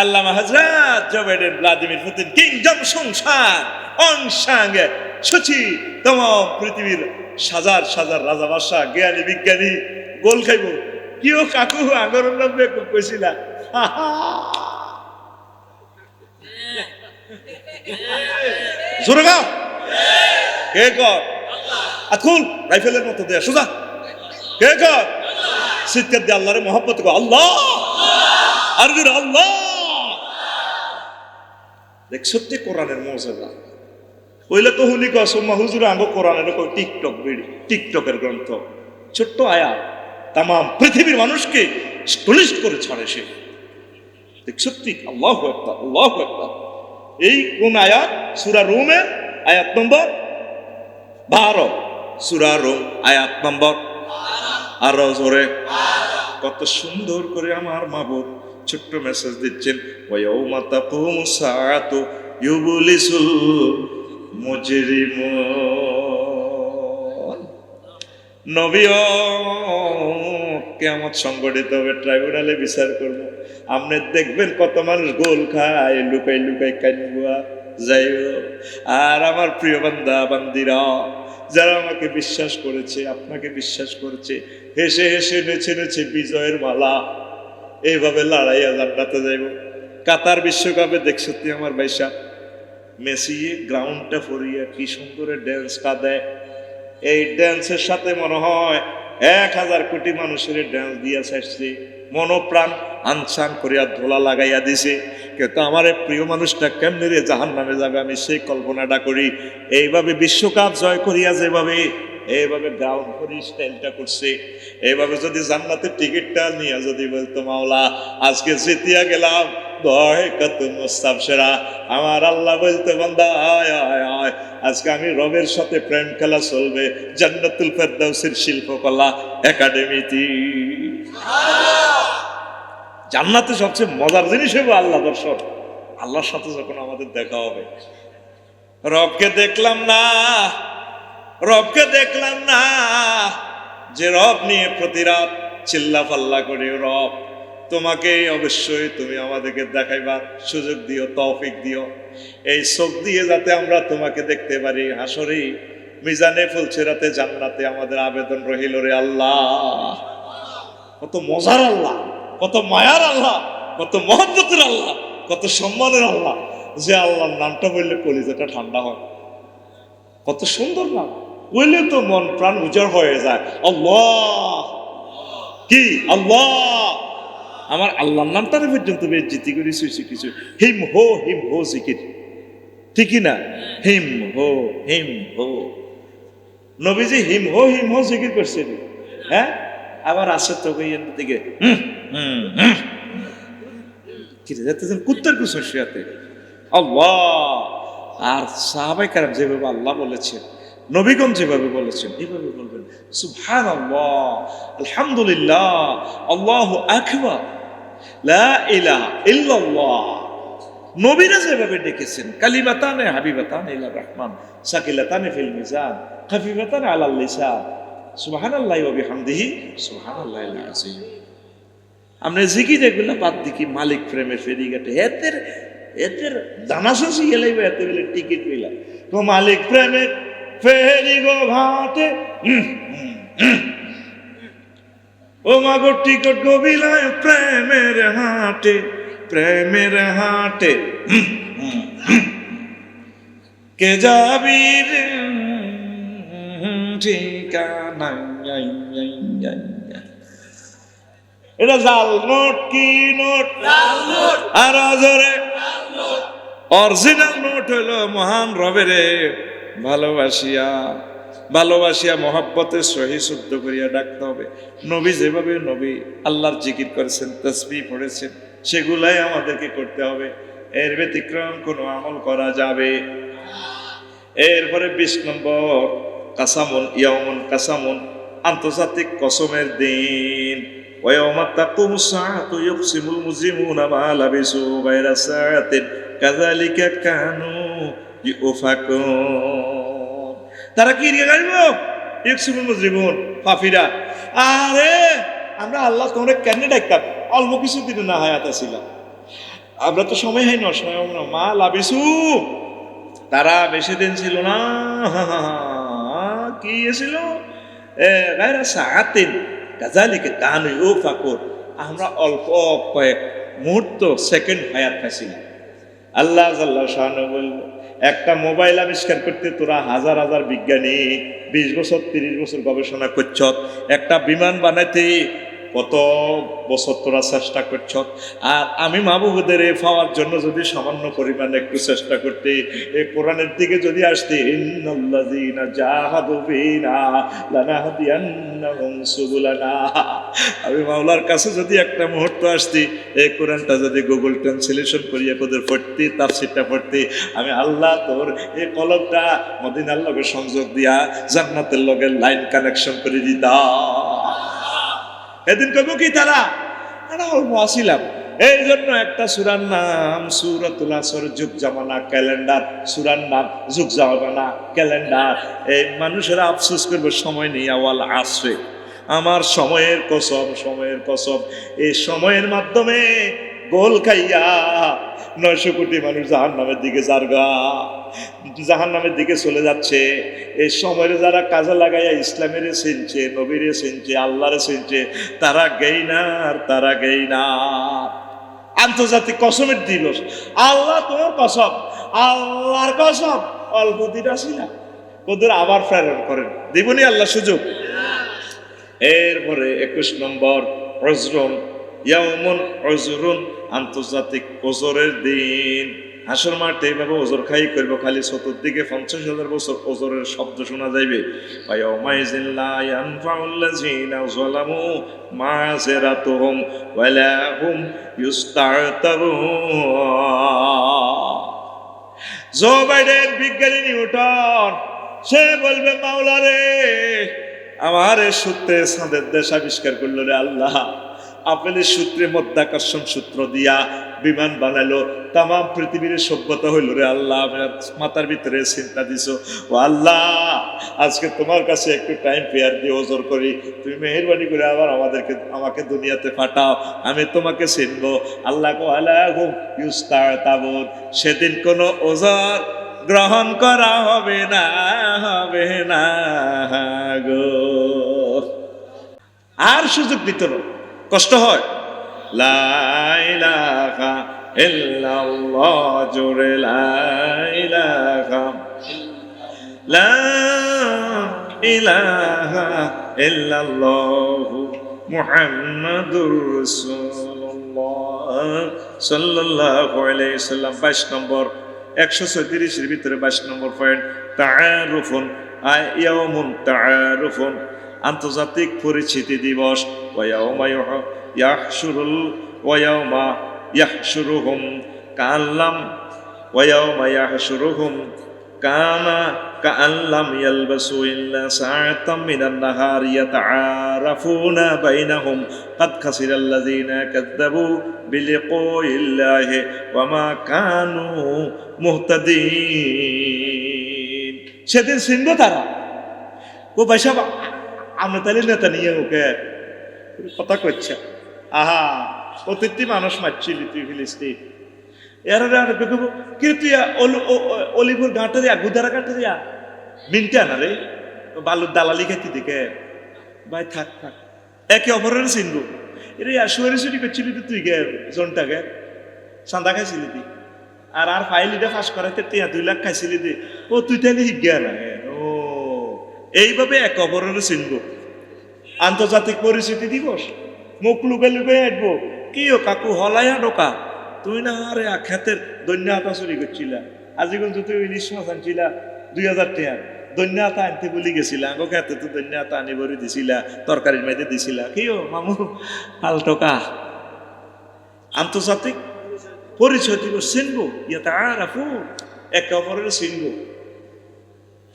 আল্লামা হযরত Joe Biden Vladimir Putin, kingdom সংসার অংশাঙ্গে সুচি তম পৃথিবীর হাজার হাজার রাজা বাদশা জ্ঞানী বিজ্ঞানী গোল খাইব। কিও কাকু আগরণ নামে কইছিলা, জোরে গাও, কে কর? আকুল রাইফেলের মতো দেয়া সোজা, কে কর? চিৎকার দিয়ে আল্লাহরে মহব্বত কর, আল্লাহ আর আল্লাহ। দেখ সত্যি কোরআনের মর্যাদা। কইলে তো হুলি কসমা হুজুর আঙ্গ কোরআনের টিকটক বেড়ি, টিকটকের গ্রন্থ, ছোট্ট আয়াত তাম পৃথিবীর মানুষকে স্টলিশ করে ছাড়ে সে। দেখ সত্যি আল্লাহু আকবার, আল্লাহু আকবার। এই কোন আয়াত? সূরা রুমের আয়াত নম্বর 12, সূরা রুম আয়াত নম্বর আরো জোরে। কত সুন্দর করে আমার মাবুদ ছোট্ট মেসেজ দিচ্ছেন, ওয়ায়াউমা তাকুমুস সাআতু ইউবলিসুল মুজরিমুন। নবীও কিয়ামত সংগঠিত হবে, ট্রাইব্যুনালে বিচার করব। আপনি দেখবেন কত মানুষ গোল খায়, লুকাই লুকাই কান্না যাইও। আর আমার প্রিয় বান্দা বান্দিরা, যারা আমাকে বিশ্বাস করেছে, আপনাকে বিশ্বাস করেছে, হেসে হেসে নেচে নেচে বিজয়ের মালা এইভাবে লড়াইয়া জান্নাতে যাইব। কাতার বিশ্বকাপে দেখছো তুই আমার ভাইসা মেসি গ্রাউন্ডটা ফরিয়া কি সুন্দর ড্যান্সটা দেয়। এই ড্যান্সের সাথে মনে হয় 1000 কোটি মানুষের ড্যান্স দিয়া আসছে, মনোপ্রাণ আনসান করিয়া ধোলা লাগাইয়া দিছে। কিন্তু আমার এই প্রিয় মানুষটা কেমনে রে জাহান নামে যাবে, আমি সেই কল্পনাটা করি। এইভাবে বিশ্বকাপ জয় করিয়া যেভাবে এইভাবে গ্রাউন্ড ফরি স্টাইলটা করছে, এইভাবে যদি জান্নাতের টিকিটটা নিয়ে যদি বলতো মাওলা আজকে জিতিয়া গেলাম আমার আল্লাহ বলতে বান্দা আয় আয় আয়, আজকে আমি রবের সাথে প্রেম খেলা চলবে জান্নাতুল ফেরদাউসের শিল্পকলা একাডেমিতে। জান্নাতে সবচেয়ে মজার জিনিস হবে আল্লাহ দর্শন। আল্লাহর সাথে যখন আমাদের দেখা হবে, রবকে দেখলাম না, রবকে দেখলাম না, যে রব নিয়ে প্রতি রাত চিল্লা পাল্লা করি, রব তোমাকে অবশ্যই তুমি আমাদেরকে দেখাইবার সুযোগ দিও, তৌফিক দিও। এই চোখ দিয়ে যাতে আমরা তোমাকে দেখতে পারি হাসরে মিজানে ফুলছেরাতে জান্নাতে আমাদের আবেদন রহিল রে আল্লাহ। কত মজার আল্লাহ, কত মায়ার আল্লাহ, কত মহব্বতের আল্লাহ, কত সম্মানের আল্লাহ, যে আল্লাহর নামটা বললে কলিজাটা ঠান্ডা হয়। কত সুন্দর নাম, বললে তো মন প্রাণ উজাড় হয়ে যায়। আল্লাহ কি আল্লাহ, আমার আল্লাহর নামটারে পর্যন্ত বেজ্জিতি করে শুয়েছি কিছু। হিম হো জিকির, ঠিকই না? হিম হো নবীজি হিম হো জিকির করছেন। হ্যাঁ, আবার আছে তো দিকে কুত্তার কুসর শুয়াতে আল্লাহ। আর সাহাবায়ে কেরাম যেভাবে আল্লাহ বলেছেন, নবীগণ যেভাবে বলেছেন এইভাবে বলবেন সুবহানাল্লাহ, আলহামদুলিল্লাহ, আল্লাহু আকবার, লা ইলাহা ইল্লাল্লাহ। নবীরা যেভাবে ডেকেছেন কালিমাতানে হাবিবাতানে ইলা রহমান সাকিলাতানে ফিল মিজান খাফিফাতানে আলাল লিসান সুবহানাল্লাহি ওয়া বিহামদিহি সুবহানাল্লাহিল আযীম। আমরা জিকির এগুলো বাদ দিকি মালিক প্রেমের ফেরিঘাটে এদের জানাশো শিখে লাইবে, এত বলে টিকিট পেলাম তো মালিক প্রেমের ফেরি গো ঘাটে, ও মাগো টিকট গো বিলায় প্রেমের হাটে, প্রেমের হাটে কে যাবি রে ঠিকানা। এটা জাল নোট কি নোট, আর জোরে অরিজিনাল নোট হইলো মহান রবের ভালোবাসিয়া মহব্বতের সহি শুদ্ধ করিয়া ডাকতে হবে। নবী যেভাবে নবী আল্লাহর জিকির করেছেন, তাসবিহ পড়েছেন, সেগুলাই আমাদেরকে করতে হবে। এর ব্যতিক্রম কোনো আমল করা যাবে। এরপরে 20 নম্বর কাসামুন ইয়াউমুন কাসামুন, আন্তর্জাতিক কসমের দিন। ওয়ায়াউমা তাকুমুস সাআতু ইউকসিমুল মুজরিমুনা মা লাবিসু গায়রা সাআতিন কাযালিকা কানু ইউফাকুন। তারা কি রিয়া গাইব? ইউকসিমুল মুজরিমুন, পাপীরা। আরে আমরা আল্লাহ তোমরা কেন ডাকতাম, অল্প কিছুদিন না হায়াত ছিলাম, আমরা তো সময় হয় না, সময় না, মা লাবিসু, তারা বেশি দিন ছিল না। কি ছিল? গায়রা সাআতিন কাযালিকা কানু ইউফাকুন, আমরা অল্প কয়েক মুহূর্ত সেকেন্ড হায়াত পাইছিলাম। আল্লাহ জাল্লাহু শাআনু বলল, একটা মোবাইল আবিষ্কার করতে তোরা হাজার হাজার বিজ্ঞানী 20 বছর 30 বছর গবেষণা করছ, একটা বিমান বানাইতে কত বছর তোরা চেষ্টা করছ। আর আমি মাহবুবদের পাওয়ার জন্য যদি সামান্য পরিমাণে একটু চেষ্টা করতে, এই কোরআনের দিকে যদি আসতে, ইন্নাল্লাযীনা জাহাদু ফীনা লানাহদিয়ান্নাহুম সুবুলানা, আমি মাওলার কাছে যদি একটা মুহূর্ত আসতি, এই কোরআনটা যদি গুগল ট্রান্সলেশন করিয়া কোদের পড়তে, তাফসীরটা পড়তে, আমি আল্লাহ তোর এই কলমটা মদিনার লগে সংযোগ দিয়া জান্নাতের লগে লাইন কানেকশন করে দিতাম। এদিন কইব কি তারা অল্প আসিলাম। এই জন্য একটা সূরার নাম সূরাতুল আসর, যুগ জামানা ক্যালেন্ডার। সূরার নাম যুগ জামানা ক্যালেন্ডার। এই মানুষেরা আফসোস করবে সময় নেই, আওয়াল আসরে, আমার সময়ের কসম, সময়ের কসম। এই সময়ের মাধ্যমে গোল খাইয়া 900 কোটি মানুষ জাহান্নামের দিকে জারগা, জাহান্নামের দিকে চলে যাচ্ছে। এই সময়ের যারা কাজে লাগাইয়া ইসলামের চিনছে, নবীর চিনছে, আল্লাহরে চিনছে, তারা গেইনার, তারা গেইনার। আন্তর্জাতিক কসমের দিবস, আল্লাহ তোমার কসম, আল্লাহর কসম, অল্প দিন আসিলা ওদের আবার প্রেরণ করেন, দিবনি আল্লাহ সুযোগ। এরপরে 21 নম্বর অজরুন, ইয়াউমুন অজরুন, আন্তর্জাতিক ওজরের দিন। হাসর মাঠে এইভাবে ওজর খাই করব, খালি চতুর্দিকে 50,000 বছর ওজরের শব্দ শোনা যাইবে। ইয়াউমাইযিন লা ইয়ানফাউল্লাযিনা যালামু মাযিরাতুহুম ওয়ালা হুম ইউস্তাতাবুন। জো বাইডেন, বিজ্ঞানী নিউটন, সে বলবে মাওলা রে, আমার সূত্রে চাঁদের দেশ আবিষ্কার করলো রে আল্লাহ। আপেলের সূত্রে মধ্যাকর্ষণ সূত্র দিয়া বিমান বানালো, তাম পৃথিবীর সভ্যতা হইল রে আল্লাহ। মাথার ভিতরে চিন্তা দিছো, ও আল্লাহ আজকে তোমার কাছে একটু টাইম পেয়ার দিয়ে ওজর করি, তুমি মেহেরবানি করে আবার আমাকে দুনিয়াতে পাঠাও, আমি তোমাকে চিনবো। আল্লাহ আলাহুম ইউস্তাতাবুন, সেদিন কোনো ওজর গ্রহণ করা হবে না, হবে না গো। আর সুযোগ দিত না, কষ্ট হয়। লা ইলাহা ইল্লাল্লাহ, জোরে লা ইলাহা, লা ইলাহা ইল্লাল্লাহ মুহাম্মাদুর রাসূলুল্লাহ সাল্লাল্লাহু আলাইহি সাল্লাম। 22 নম্বর 134 এর ভিতরে 22 নম্বর পয়েন্ট, তাআরুফুন ইয়াউমুন তাআরুফুন, আন্তর্জাতিক পরিচিতি দিবস। ওয়ায়াউমা ইয়াহশুরুহুম কাআল্লাম, ওয়ায়াউমা ইয়াহশুরুহুম কাআল্লাম ইয়ালবাসু ইল্লা সাআতাম মিনান নাহারি ইয়াতাআরাফুনা বাইনাহুম কাদ খাসিরাল্লাযিনা কাযযাবু বিলিকাইল্লাহি ওয়া মা কানু মুহতাদিন। সেদিন চিনব তারা। ও ভাই সাহেব, আমরা তাহলে নেতা নিয়ে ওকে কথা করছে, আহা অতিথি মানুষ মারছিলি তুই ফিলিস্তিন, এরা কি তুই অলিপুর ঘাটে দিয়া, গুদারা ঘাটে দিয়া মিনটা না রে, বালুর দালালি খেতে দিকে ভাই থাক থাক, একে অপরের চিনবো। এরে শুয়ারি চুরি করছিলি তুই গে জনটাকে, চান্দা খাইছিলি তুই, আর ফাইলিটা ফাঁস করাইতে 2 লাখ খাইছিলি তুই, ও তুই তাহলে শিখিয়া না। ও এইভাবে একে অপরের চিনবো। আন্তর্জাতিক পরিচিতি দিবস, মুখ লুকে লুকে আসবো, কি ও কাকু হলাইয়া ঢোকা, তুই না আরে খেতের দৈন্য আতা চুরি করছিলা, আজিগঞ্জ তুই ইলিশ মাছ আনছিলা 2000 টাকা, দৈন্য আতা আনতে বলি গেছিলা, আগো খেতে তো দৈন্য আতা আনি বড়ি দিছিলা, তরকারির মেয়েদের দিছিলা, কি ও মামু হাল টোকা। আন্তর্জাতিক পরিচয় দিবস চিনবো, ইয়াতাআরাফুন, একে অপরের চিনবো।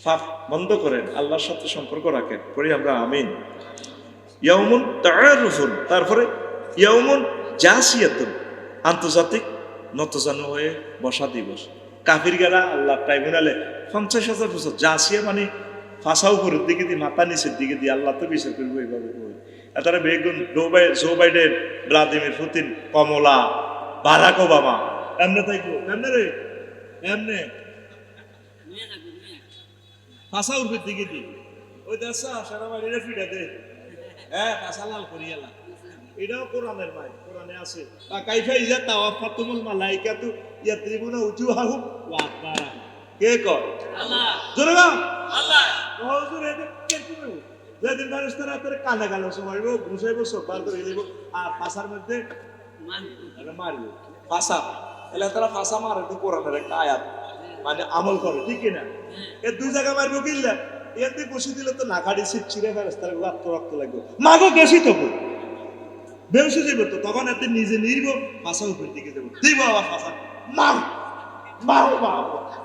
পাপ বন্ধ করেন, আল্লাহর সাথে সম্পর্ক রাখেন, করি আমরা আমিন। ইয়াউমুন তাআরুফুন, তারপরে ইয়াউমুন জাসিয়াতুন, আন্তর্জাতিক নতজানু হয়ে বসা দিবস। কাফিরগারা আল্লাহ ট্রাইব্যুনালে 50,000 বছর, জাসিয়া মানে ফাঁসা উপরের দিকে দিয়ে, মাথা নিচের দিকে দিয়ে আল্লাহ তো বিচার করবো এইভাবে। তারা বেগুন জো বাইডেন, ভ্লাদিমির পুতিন, কমলা, বারাক ওবামা, এমনে থাকবো, এমনে রে এমনে ফাঁসা উপরের দিকে দিয়ে, ওই দেশা সারা বাড়িরে ফিটা দে, হ্যাঁ ফাঁসা লাল করিয়ালা, এটাও কোরআনের ভাই, কোরআনে আছে। বা কাইফা ইজা তাওয়াফাতুমুল মালাইকাতু ইয়াতরিবুনা উজুহাহুম ওয়া আদবারাহুম, কে কয়? আল্লাহ। জোরে বল আল্লাহ। হুজুর এটা কে করবে? যেদিন ফেরেশতারা তোরে কানে গালো সমাইব, ঘুষাইব, সব বার করে দিব, আর ফাঁসার মধ্যে মারবে। ফাঁসা এলে তারা ফাঁসা মারে, তো কোরআনের একটা আয়াত, মানে আমল করে, ঠিক না? এর 2 জায়গা মারবো কিল্লা, এতে বসে দিলে তো নাকাড়ি ছিট ছিঁড়ে ফেরেশতার রক্ত রক্ত লাগবে, মাগো গেছি তো বেউসে যাইব, তো তখন এতে নিজে নিব, ফাঁসা উপরের দিকে যাবো, দিব আবার ফাঁসা মার মারো মারো,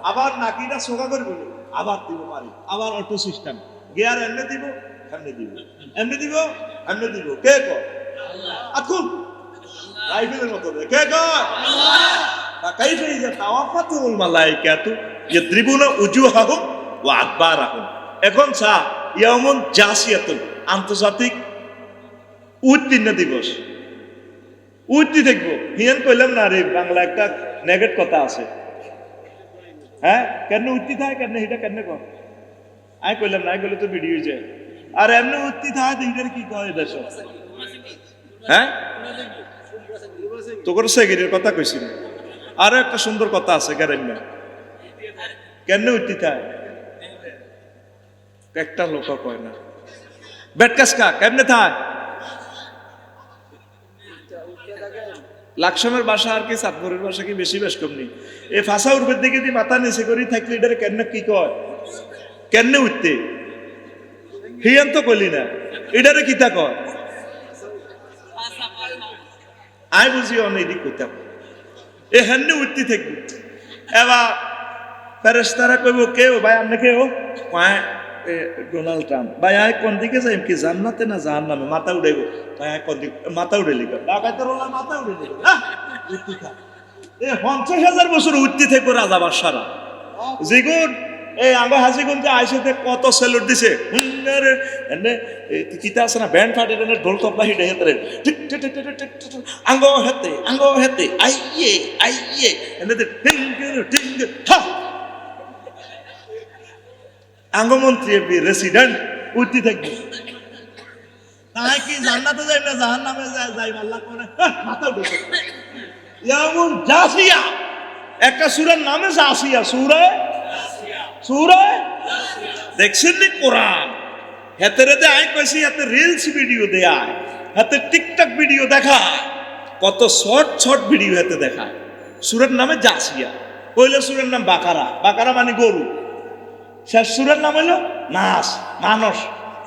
আবার নাকিটা সোগা করবো, আবার দিব মারি, আবার অটো সিস্টেম, গিয়ার এনে দিব, কেমনে দিব? এমনি দিব, এমনি দিব। কে কয়? আকুল রাইফেলের মতো দেয়। কে কয়? কাইফা ইযা তাওয়াফাতুল মালাইকাতু ইয়াদ্রিবুনা উজুহাহুম ওয়া আদবারাহুম। এখন ইয়াউমুন জাসিয়াতুন, আন্তর্জাতিক উত্তীর্ণ দিবস। উঠতে দেখবো হিয়ান কইলাম না রে, বাংলা একটা নেগেট কথা আছে। হ্যাঁ, কেন উঠতে থাকে, কেন এটা কেন কর? আমি কইলাম না, কইলে তো ভিডিও যায়। আর এমনি উঠতে থাকে এইটার কি কয় দেশ? হ্যাঁ, তোর সেগিরের কথা কইছি না। আরো একটা সুন্দর কথা আছে, গ্যারেন কেন উঠতে থাকে একটা লোক কয় না। বেটকাসকা কেমনে থাক? লাকসামের বাসা আর কি চাঁদপুরের বাসা কি বেশি বেশ কম নেই। এই ফাঁসা উর্বের দিকে দিয়ে মাথা নিচে করি থাকলে এটারে কেন কি কয়? কেন উঠতে হিয়ান তো কইলি না, এটারে কিতা কয়? আই বুঝি অনেক কইতাম এ হেন উঠতে থাকবি। এবার ফেরেশতারা কইব কেউ ভাই আপনি কেউ ডোনাল্ড ট্রাম্প ভাই আয় কোন দিকে যাই কি জান্নাতে না জাহান্নামে? মাথা উড়াইব ভাই আয় কোন দিকে? মাথা উড়ে লিখা ডাকাতের ওলা মাথা উড়ে লিখা উঠতে থাক। এ 50,000 বছর উঠতে থাকবো রাজা বাদশারা। যেগুন এই আঙ্গ হাজিগঞ্জে আইসেতে কত সেলুট দিছে। কিতা আছে না ব্যান্ড ফাটে ঢোল তবলা হিটে হেতরে ঠিক ঠিক ঠিক ঠিক আঙ্গ হেতে আইয়ে আইয়ে এনে টিঙ্গের টিঙ্গ হা আঙ্গমন্ত্রী রেসিডেন্ট উঠতে থাকবে। তাই কি জান্নাতে যাই না জাহান্নামে যাই আল্লাহ করে মাথা উঠে। এমন জাসিয়া একটা সূরার নামে জাসিয়া, সূরা দেখছেন নি কোরআন হেতে রেতে আই কইছি এতে রিলস ভিডিও দেয়, হাতে টিকটক ভিডিও দেখায়, কত শর্ট ভিডিও হেতে দেখায়। সূরার নামে জাসিয়া। পয়লা সূরার নাম বাকারা, বাকারা মানে গরু। শেষ সূরার নাম হলো নাস, মানুষ।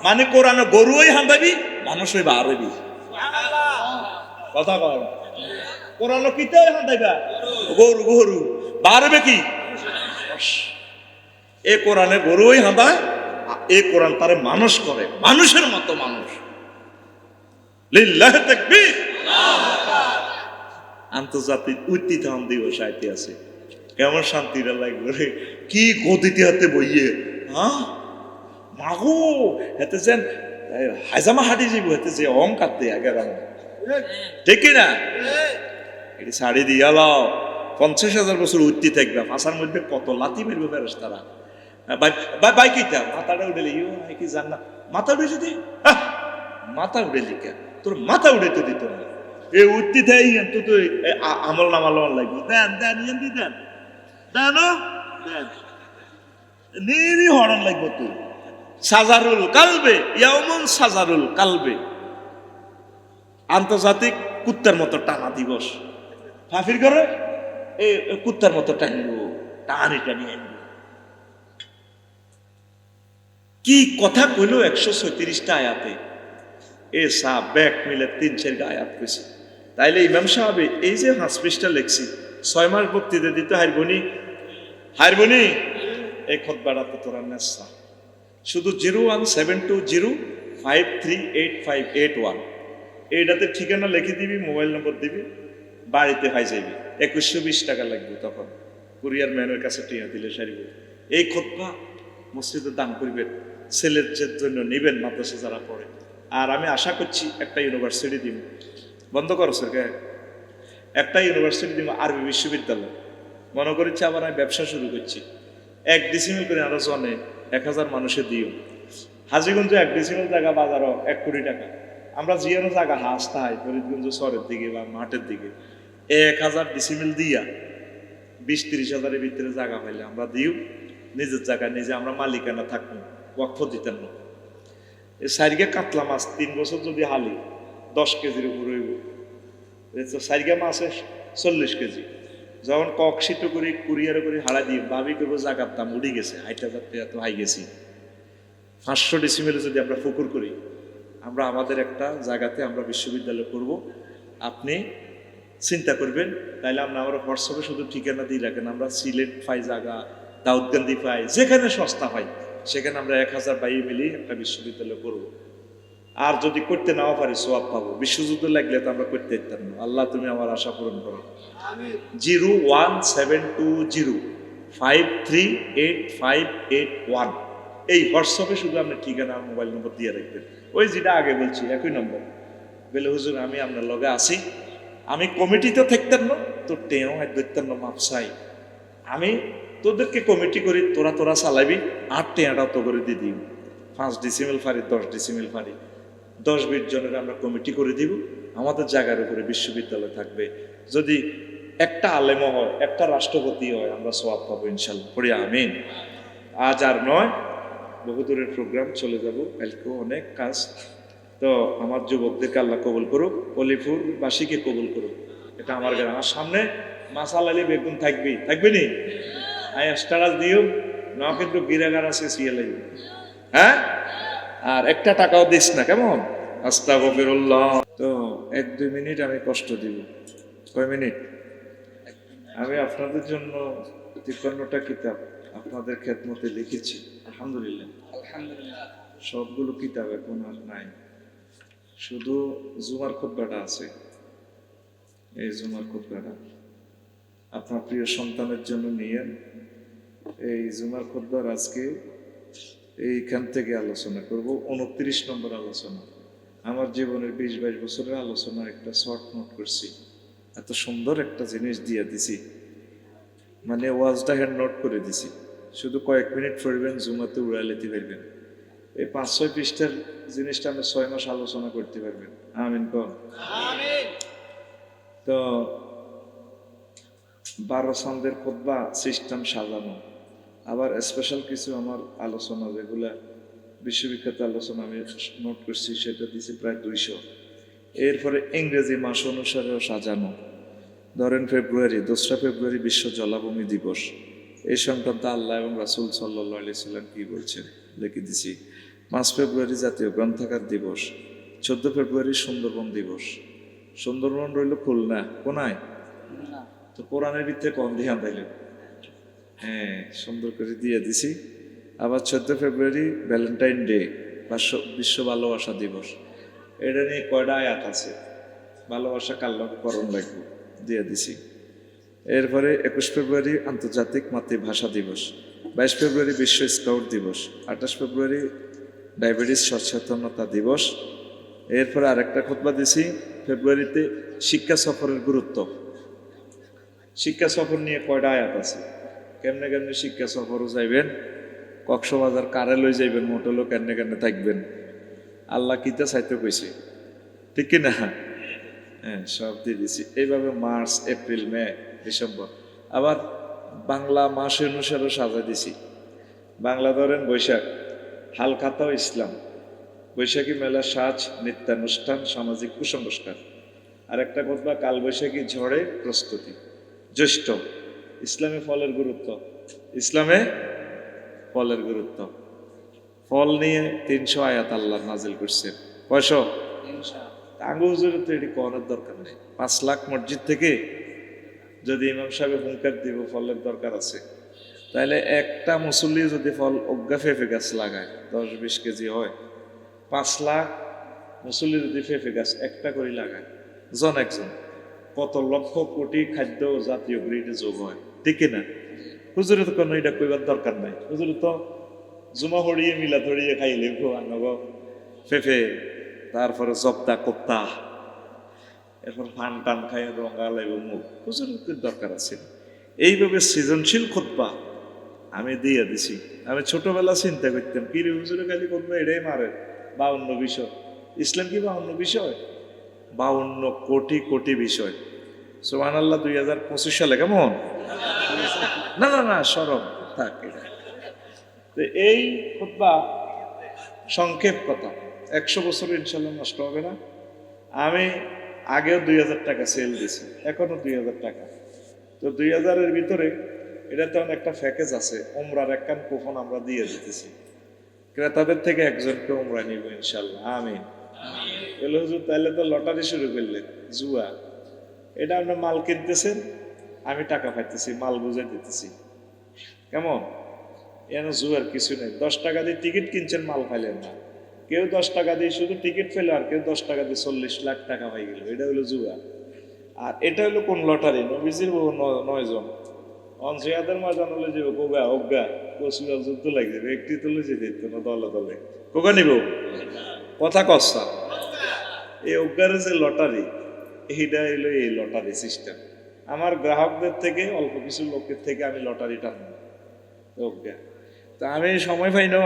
মানে কোরআনে গরু ওই হাঁদাবি, মানুষ ওই বার হইবি। কথা কয় কোরআনে কিতে হাঁদাইবা? গরু গরু বার হবে কি? এ কোরআনে গরু ওই হাঁদায়, এ কোরআন তারে মানুষ করে, মানুষের মতো মানুষ। লিল্লাহি তাকবীর। আন্তর্জাতিক উত্তীর্ণ দিবস আইতে আছে। কেমন শান্তিটা লাগবে রে, কি গতিতে হাতে বইয়ে। হ্যাঁ মাগো হেতে যেন হাজামা হাঁটি যাব, হেতে যে অহংকার দেয় আগে ঠিক না? এটি শাড়ি দিয়া লাও 50,000 বছর উঠতে থাকবে। ফাঁসার মধ্যে কত লাথি মেরবে ফেরেশতারা। বাই কিতা মাথাটা উঠে ইউ কি জান না? মাথা উঠে যদি মাথা উঠে লিখা তোর মাথা উঠে তো দিত না। এ উঠতে থাই তো তুই আমল নামাল লাগবে। দেন দেন ইয়ান দি দেন দেন দেন নিরি হরণ লাগবে তুই। সাজারুল কালবে ইয়াউমুন সাজারুল কালবে, আন্তর্জাতিক কুত্তার মতো টানা দিবস। ফাফির করে এই কুত্তার মতো টানবো, টানি টানি আনবো। কি কথা কইল 136টা আয়াতে। এ সাহ ব্যাক মিলে 3-4 আয়াত কইছে। তাইলে ইমাম সাহেব এই যে 5 পৃষ্ঠা লেখছি, 6 মাস বক্তৃতা দিতে হারবনি এই খুতবাটা তো তোরা নেসা। শুধু 01720538581 এইটাতে ঠিকানা লিখে দিবি, মোবাইল নম্বর দিবি, বাড়িতে পাই যাবি। 2120 টাকা লাগবে তখন, কুরিয়ার ম্যানের কাছে টিয়া দিলে সারিব। এই খুতবা মসজিদে দান করবেন, ছেলের জন্য নেবেন মাদ্রাসা যারা পড়ে। আর আমি আশা করছি একটা ইউনিভার্সিটি দিব, বন্ধ করো সরকার, একটা ইউনিভার্সিটি দিব, আরবি বিশ্ববিদ্যালয় মনে করছি। আবার আমি ব্যবসা শুরু করছি, 1 ডিসিমেল করে আরো জনে 1000 মানুষের দিও। হাজিগঞ্জে 1 ডিসিমেল জায়গা বাজারও 1 কোটি টাকা। আমরা জিয়ানো জায়গা হাসতে হয় ফরিদগঞ্জ শহরের দিকে বা মাঠের দিকে, 1000 ডিসিমেল দিয়া 20-30 হাজারের ভিতরে জায়গা পাইলে আমরা দিও। নিজের জায়গা নিজে আমরা মালিকানা থাকবো, ওয়াকফ দিতেন না। এই সাইরগা কাতলা মাছ 3 বছর যদি হালি 10 কেজির উপর হইব। সাইরগা মাছের 40 কেজি। যখন কক সিটো করে কুরিয়ারে করে হারা দিয়ে ভাবি করবো জায়গার দাম উঠে গেছে, 60,000 টাকা তো হাই গেছি। 500 ডিসিমেলে যদি আমরা পুকুর করি, আমরা আমাদের একটা জায়গাতে আমরা বিশ্ববিদ্যালয় করব। আপনি চিন্তা করবেন, তাইলে আমরা আমার হোয়াটসঅ্যাপে শুধু ঠিকানা দিয়ে রাখেন। আমরা সিলেট পাই জায়গা, দাউদকান্দি পাই, যেখানে সস্তা পাই সেখানে আমরা 1000 ভাই মিলি একটা বিশ্ববিদ্যালয় করব। আর যদি করতে নাও পারি সোয়াব পাবো। বিশ্বযুদ্ধ লাগলে তো আমরা করতে পারতাম না। আল্লাহ তুমি আমার আশা পূরণ করো। 01720538581 এই হোয়াটসঅ্যাপে শুধু আপনার ঠিকানা আর মোবাইল নম্বর দিয়ে রাখবেন। ওই যেটা আগে বলছি একই নম্বর। বলে হুজুর আমি আপনার লগে আছি, আমি কমিটিতে থাকতাম না, তোর টেও এক ধরতাম না মাপসাই, আমি তোদেরকে কমিটি করি, তোরা চালাবি, আর টেয়াটাও তো করে দিয়ে দিই। 5 ডিসিমেল ফারি 10 ডিসিমেল ফারি 10-20 জনের আমরা কমিটি করে দিব, আমাদের জায়গার উপরে বিশ্ববিদ্যালয় থাকবে। যদি একটা আলেমও হয়, একটা রাষ্ট্রপতি হয়, আমরা সওয়াব পাবো ইনশাল্লাহ। পড়ি আমিন। আজ আর নয়, বহুদূরের প্রোগ্রাম, চলে যাব, কালকেও অনেক কাজ। তো আমার যুবকদেরকে আল্লাহ কবুল করুক, অলিপুরবাসীকে কবুল করুক। এটা আমার গ্রাম। আমার সামনে মাসাল আলী বেগুন থাকবে নি, স্টারাস দিও না, কিন্তু গিরাগার আছে সিএলআই। হ্যাঁ, আর একটা টাকাও দিস না, কেমন? আস্তাগফিরুল্লাহ। তো 1-2 মিনিট আমি কষ্ট দিব। কয় মিনিট? আমি আপনাদের জন্য 53টা কিতাব আপনাদের খেদমতে লিখেছি। আলহামদুলিল্লাহ, সবগুলো কিতাব এখন আর নাই, শুধু জুমার খুতবাটা আছে। এই জুমার খুতবাটা আপনার প্রিয় সন্তানের জন্য নিয়েন। এই জুমার খুতবার আজকে এইখান থেকে আলোচনা করব। 29 নম্বর আলোচনা। আমার জীবনের 20-22 বছরের আলোচনা একটা শর্ট নোট করছি। এত সুন্দর একটা জিনিস দিয়ে দিছি, মানে ওয়াজটা হ্যান্ড নোট করে দিছি। শুধু কয়েক মিনিট পড়বেন, জুমাতে উড়াই লেতে পারবেন। এই 5-6 পৃষ্ঠার জিনিসটা আমি 6 মাস আলোচনা করতে পারবেন। আমিন কর। তো 12 সন্দের খুতবা সিস্টেম সাজানো, আবার স্পেশাল কিছু আমার আলোচনা যেগুলা বিশ্ববিখ্যাত আলোচনা আমি নোট করছি, সেটা দিছি প্রায় 200। এরপরে ইংরেজি মাস অনুসারেও সাজানো। ধরেন ফেব্রুয়ারি, 2রা ফেব্রুয়ারি বিশ্ব জলাভূমি দিবস, এই সংক্রান্ত আল্লাহ এবং রাসূল সাল্লাল্লাহু আলাইহি সাল্লাম কি বলছেন লিখে দিছি। 5 ফেব্রুয়ারি জাতীয় গ্রন্থাগার দিবস। 14 ফেব্রুয়ারি সুন্দরবন দিবস। সুন্দরবন রইল খুলনা, কোনায়? তো কোরআনের ভিতরে কম ধ্যান দিলেন। হ্যাঁ, সুন্দর করে দিয়ে দিছি। আবার 14 ফেব্রুয়ারি ভ্যালেন্টাইন ডে বা বিশ্ব ভালোবাসা দিবস। এটা নিয়ে কয়টা আয়াত আছে, ভালোবাসা কার লগে করণ লাগবে, দিয়ে দিছি। এরপরে 21 ফেব্রুয়ারি আন্তর্জাতিক মাতৃভাষা দিবস। 22 ফেব্রুয়ারি বিশ্ব স্কাউট দিবস। 28 ফেব্রুয়ারি ডায়াবেটিস সচেতনতা দিবস। এরপরে আরেকটা খুতবা দিছি ফেব্রুয়ারিতে শিক্ষা সফরের গুরুত্ব। শিক্ষা সফর নিয়ে কয়টা আয়াত আছে, কেমনে কেমনে শিক্ষা সফরও যাইবেন, কক্সবাজার কারে লই যাইবেন, মোটরও কেমনে কেমনে থাকবেন, আল্লাহ কিতা চাইতে কইছে, ঠিক কিনা? হ্যাঁ, সব দিয়ে দিছি। এইভাবে মার্চ, এপ্রিল, মে, ডিসেম্বর। আবার বাংলা মাস অনুসারেও সাজা দিছি। বাংলা ধরেন বৈশাখ, হালখাতাও ইসলাম, বৈশাখী মেলা সাজ, নৃত্যানুষ্ঠান, সামাজিক কুসংস্কার। আর একটা কথা, কালবৈশাখী ঝড়ে প্রস্তুতি। জ্যৈষ্ঠ, ইসলামে ফলের গুরুত্ব। ইসলামে ফলের গুরুত্ব, ফল নিয়ে 300 আয়াত আল্লাহ নাজিল করছেন। কয়শো? আঙ্গু হুজুরের তো এটি করার দরকার নেই। 5 লাখ মসজিদ থেকে যদি ইমাম সাহেব হুঙ্কার দিব ফলের দরকার আছে, তাহলে একটা মুসল্লি যদি ফল অজ্ঞা ফেফে গাছ লাগায় 10-20 কেজি হয়, 5 লাখ মুসল্লি যদি ফেফে গাছ একটা করে লাগায়, একজন কত লক্ষ কোটি খাদ্য জাতীয় গ্রিডে যোগ হয়, ঠিক না? হুজুরে তো কোনো এটা কইবার দরকার নাই। হুজুরে তো জুমা হরিয়ে মিলা ধরিয়ে খাইলে আনগ ফেফে, তারপরে জব্দা কোপ্তা, এরপর ফান টান খাই রঙা লাগবে মুখ। হুজুরের দরকার আছে। এইভাবে সৃজনশীল খুতবা আমি দিয়ে দিছি। আমি ছোটবেলা চিন্তা করতাম, কি রে হুজুরে খালি খুতবা এটাই মারে, 52 বিষয়। ইসলাম কি 52 বিষয়? 52 কোটি কোটি বিষয়। সুবহানাল্লাহ। 2025 সালে কেমন? না না না, সরব থাক। তো এই খুতবা সংক্ষেপ কথা, 100 বছর ইনশাল্লাহ নষ্ট হবে না। আমি আগেও 2000 টাকা সেল দিছি, এখনো 2000 টাকা। তো 2000-এর ভিতরে এটা তেমন একটা প্যাকেজ আছে, ওমরার একখান কুপন আমরা দিয়ে দিতেছি। ক্রেতাদের থেকে একজনকে ওমরা নিব ইনশাল্লাহ। আমিন। এলো হুজুর, তাহলে তো লটারি শুরু করলেন, জুয়া। এটা আপনি মাল কিনতেছেন, আমি টাকা পাইতেছি, মাল বুঝে দিতেছি, কেমন? এন জুয়ার কিছু নেই। 10 টাকা দিয়ে টিকিট কিনছেন, মাল পাইলেন না। কেউ 10 টাকা দিয়ে শুধু টিকিট পেল, আর কেউ 10 টাকা দিয়ে 40 লাখ টাকা পাই গেল। এটা হলো জুয়া। আর এটা হলো কোন লটারি? নবীজির 9 জন অনসিয়াদের ময়দান হলে যে কোগা অজ্ঞা কসুয়ার যুদ্ধ লাগবে, ব্যক্তি তুলে যে দিত না দলে দলে। কোগা নিব কথা কস্তা। এই অজ্ঞার যে লটারি, এইটা হলো এই লটারি সিস্টেম। আমার গ্রাহকদের থেকে অল্প কিছু লোকের থেকে আমি লটারি টানবো অজ্ঞা। তা আমি সময় পাই না,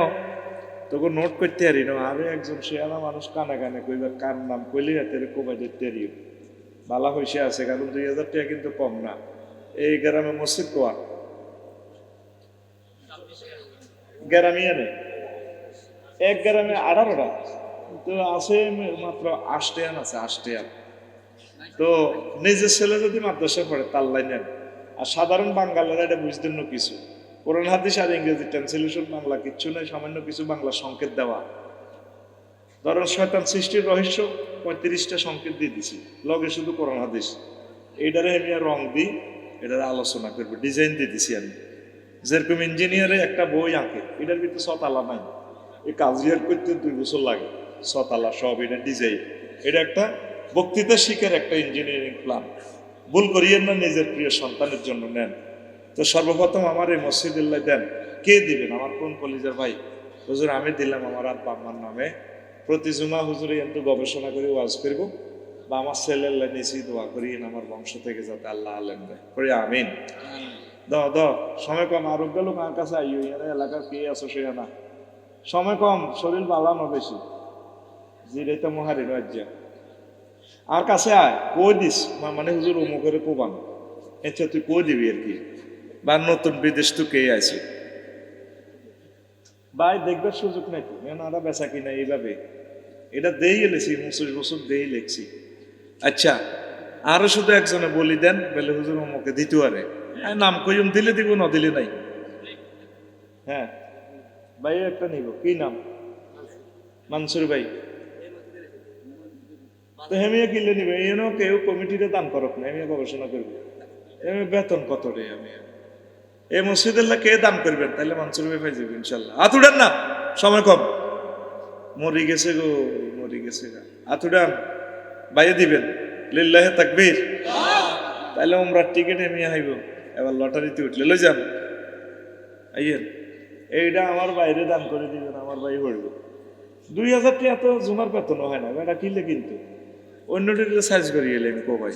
তোকে নোট করতে পারি না। আমি একজন শেয়ানা মানুষ, কানে কানে কইবার কার নাম কইলে হাতের কোবাই দিতে পারি। বালা হয়েছে আছে, কারণ 2000 টাকা কিন্তু কম না। এই গ্রামে মসজিদ কোয়া গ্রামে নেই, এক গ্রামে 18টা তো আছে, মাত্র 8 টাকা আছে, 8 টাকা। তো নিজের ছেলে যদি মাদ্রাসায় পড়ে তার লাই নেন। আর সাধারণ বাঙালিরা এটা বুঝতেন না কিছু। কোরআন হাদিস আর ইংরেজি ট্রান্সলেশন বাংলা কিচ্ছু নেই, সামান্য কিছু বাংলা সংকেত দেওয়া। ধরো শয়তান সৃষ্টির রহস্য 35টা সংকেত দিয়ে দিছি, লগে শুধু কোরআন হাদিস। এইটারে আমি আর রং দিই, এটার আলোচনা করবো, ডিজাইন দিয়ে দিছি আমি। যেরকম ইঞ্জিনিয়ারে একটা বই আঁকে, এটার ভিতরে ছতালা নাই, এই কাজিয়ার করতে 2 বছর লাগে। ছতালা সব এটা ডিজাইন। এটা একটা বক্তৃতা শিখার একটা ইঞ্জিনিয়ারিং প্ল্যান। ভুল করিয়েন না, নিজের প্রিয় সন্তানের জন্য নেন। তো সর্বপ্রথম আমার এই মসজিদুল্লাহ দেন, কে দিবেন? আমার কোন কলিজার ভাই? হুজুর আমি দিলাম আমার আব্বা আম্মার নামে। প্রতি জুমা হুজুরে একটু গবেষণা করে ওয়াজ করব, বা আমার ছেলের নিয়েছি দোয়া করি আমার বংশ থেকে যাতে আল্লাহ আলেম দেয় করি, আমিন। দ সময় কম, আরোগ্য লোক আমার কাছে আইও, এখানে এলাকার কে আছো সে না, সময় কম, শরীর বালানো বেশি, জিরেতে মহারি রাজ্য আর কাছে আয়, কই দিস মানে হুজুর অমুকের কোবান, আচ্ছা তুই কই দিবি আর কি, বা নতুন বিদেশ তো কে আছে ভাই, দেখবার সুযোগ নাই তো, এনারা বেচা কিনা এইভাবে। এটা দেই এলেছি 25 বছর দেই লেখছি। আচ্ছা আরো শুধু একজনে বলি দেন, বলে হুজুর অমুকে দিতে পারে, নাম কইম দিলে দিব, না দিলে নাই। হ্যাঁ ভাই একটা নিব, কি নাম? মানসুর ভাই। তো হেমিয়া কিনলে নিবে, এনো কেউ কমিটিতে দান করক না, হেমিয়া গবেষণা করবে। বেতন কত রে? আমি এই মসজিদুল্লাহ কে দান করবেন? তাহলে মানসুর ভাই পাই যাবে ইনশাল্লাহ। আতুডান না, সময় কম, মরি গেছে গো, মরি গেছে গা। আতুডান বাইরে দিবেন, লিল্লাহে তাকবীর। তাহলে উমরার টিকিট এমনি আইব, এবার লটারিতে উঠলে লই যান আইয়েন। এইটা আমার বাইরে দান করে দিবেন, আমার ভাই হইব। 2000 টাকা তো জুমার বেতন হয় না, এটা কিনলে কিন্তু অন্য ডিলে সাইজ করি এলে আমি কো ভাই,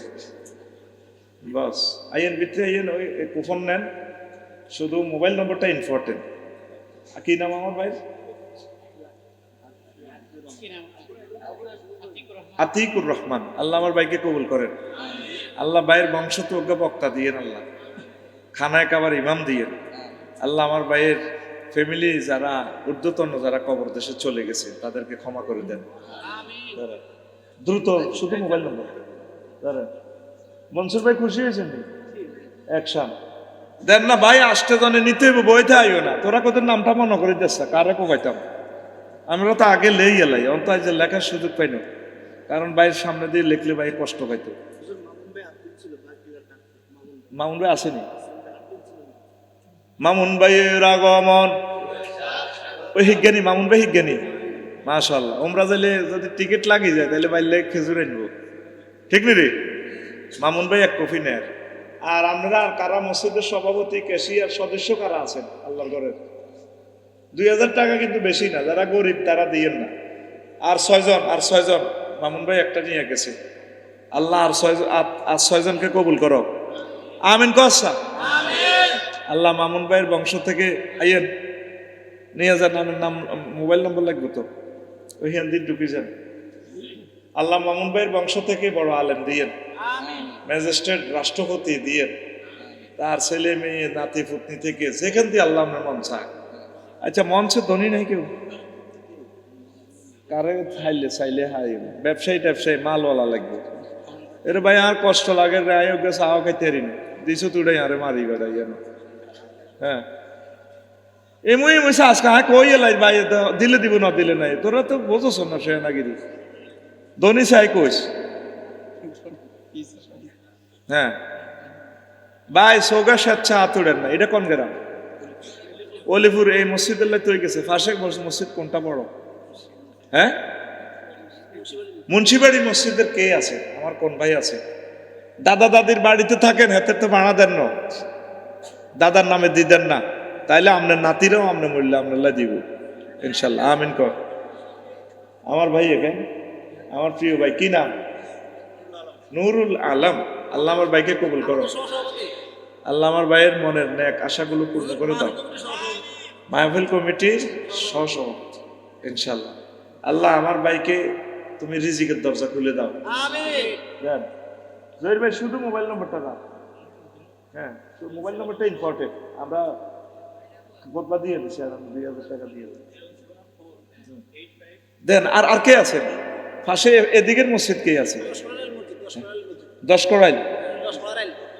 বাস আইয়েন ভিতরে আইয়েন। ওই কুপন নেন, শুধু মোবাইল নম্বরটা ইম্পর্টেন্ট। কি নাম আমার ভাই? আতিকুর রহমান। আল্লাহ আমার ভাইকে কবুল করেন। আল্লাহ ভাইয়ের বংশ তো অজ্ঞা বক্তা দিয়েন, আল্লাহ খানায় কাবার ইমাম দিয়েন। আল্লাহ আমার ভাইয়ের ফ্যামিলি যারা ঊর্ধ্বতন, যারা কবর দেশে চলে গেছে, তাদেরকে ক্ষমা করে দেন দ্রুত। শুধু মোবাইল নম্বর ধরেন। মনসুর ভাই খুশি হয়েছেন? একসান দেন না ভাই, 8 জনে নিতে হইব, বইতে আইও না। তোরা কত নামটা মনে করে দিস, কারে কোবাইতাম আমরা তো আগে লেই এলাই, অন্ত যে লেখার সুযোগ পাই না, কারণ ভাইয়ের সামনে দিয়ে লিখলে ভাই কষ্ট পাইতো। মামুন ভাই আসেনি? মামুন ভাইয়ের আগমন, ওই হিজ্ঞানী মামুন ভাই, হিজ্ঞানী মাশাআল্লাহ। ওমরা যাইলে যদি টিকিট লাগি যায় তাহলে বাইলে খেজুর আনব, ঠিক নি রে? মামুন ভাই 1 কপি নেয়। আর আপনারা আর কারা মসজিদের সভাপতি, ক্যাশিয়ার, সদস্য কারা আছেন আল্লাহর ঘরের? 2000 টাকা কিন্তু বেশি না, যারা গরিব তারা দিয়েন না। আর 6 জন মামুন ভাই একটা নিয়ে গেছে। আল্লাহ আর 6 জনকে কবুল করো, আমিন কসা। আল্লাহ মামুন ভাইয়ের বংশ থেকে আইয়েন নিয়ে যান, নামের নাম মোবাইল নম্বর লাগবে তো, ওই দিন ঢুকি যান। আল্লাহ মামুন ভাইয়ের বংশ থেকে বড় আলেম দিয়েন, ম্যাজিস্ট্রেট, রাষ্ট্রপতি দিয়েন, তার ছেলে মেয়ে নাতি পুতনি থেকে যেখান দিয়ে আল্লাহ আপনার মন চায়। আচ্ছা মঞ্চে ধনী নাই কেউ? কারে চাইলে হাই ব্যবসায়ী মালওয়ালা লাগবে। এর ভাই আর কষ্ট লাগে রে, আয়োগ চাও খাইতে রি না দিছো তুড়াই আরে মারি বেড়াই যেন। হ্যাঁ এমনি এমনি আজকে কই এলাই ভাই, দিলে দিব না দিলে নাই, তোরা তো বোঝোস না সে নাগিরি ধনী চাই কইস। হ্যাঁ ভাই সৌগা স্বেচ্ছা আতুড়েন না, এটা কোন গ্রাম? অলিপুর এই মসজিদের লাই তৈরি গেছে ফাঁসে মসজিদ কোনটা বড়? হ্যাঁ, মুন্সিবাড়ি মসজিদের কে আছে? আমার কোন ভাই আছে? দাদা দাদির বাড়িতে থাকেন, হাতে তো ভাড়া দেন না, দাদার নামে দিদেন না, তাইলে আপনার নাতিরাও আপনি মরলে আপনার দিব ইনশাল্লাহ। আমিন কর। আমার ভাই এখানে, আমার প্রিয় ভাই, কি নাম? নুরুল আলম। আল্লাহ আমার ভাইকে কবুল করো। আল্লাহ আমার ভাইয়ের মনের ন্যাক আশাগুলো পূর্ণ করে দাও। মাহফিল কমিটির সহসভাপতি ইনশাল্লাহ। আল্লাহ আমার ভাইকে তুমি রিজিকের দরজা খুলে দাও। দেন জহির ভাই, শুধু মোবাইল নম্বরটা না, হ্যাঁ মোবাইল নম্বরটা ইম্পর্টেন্ট। আমরা বদলা দিয়ে দিচ্ছি, আর আমি 2000 টাকা দিয়ে দেন। আর কে আছেন পাশে? এদিকের মসজিদ কে আছে? 10 কড়াইল।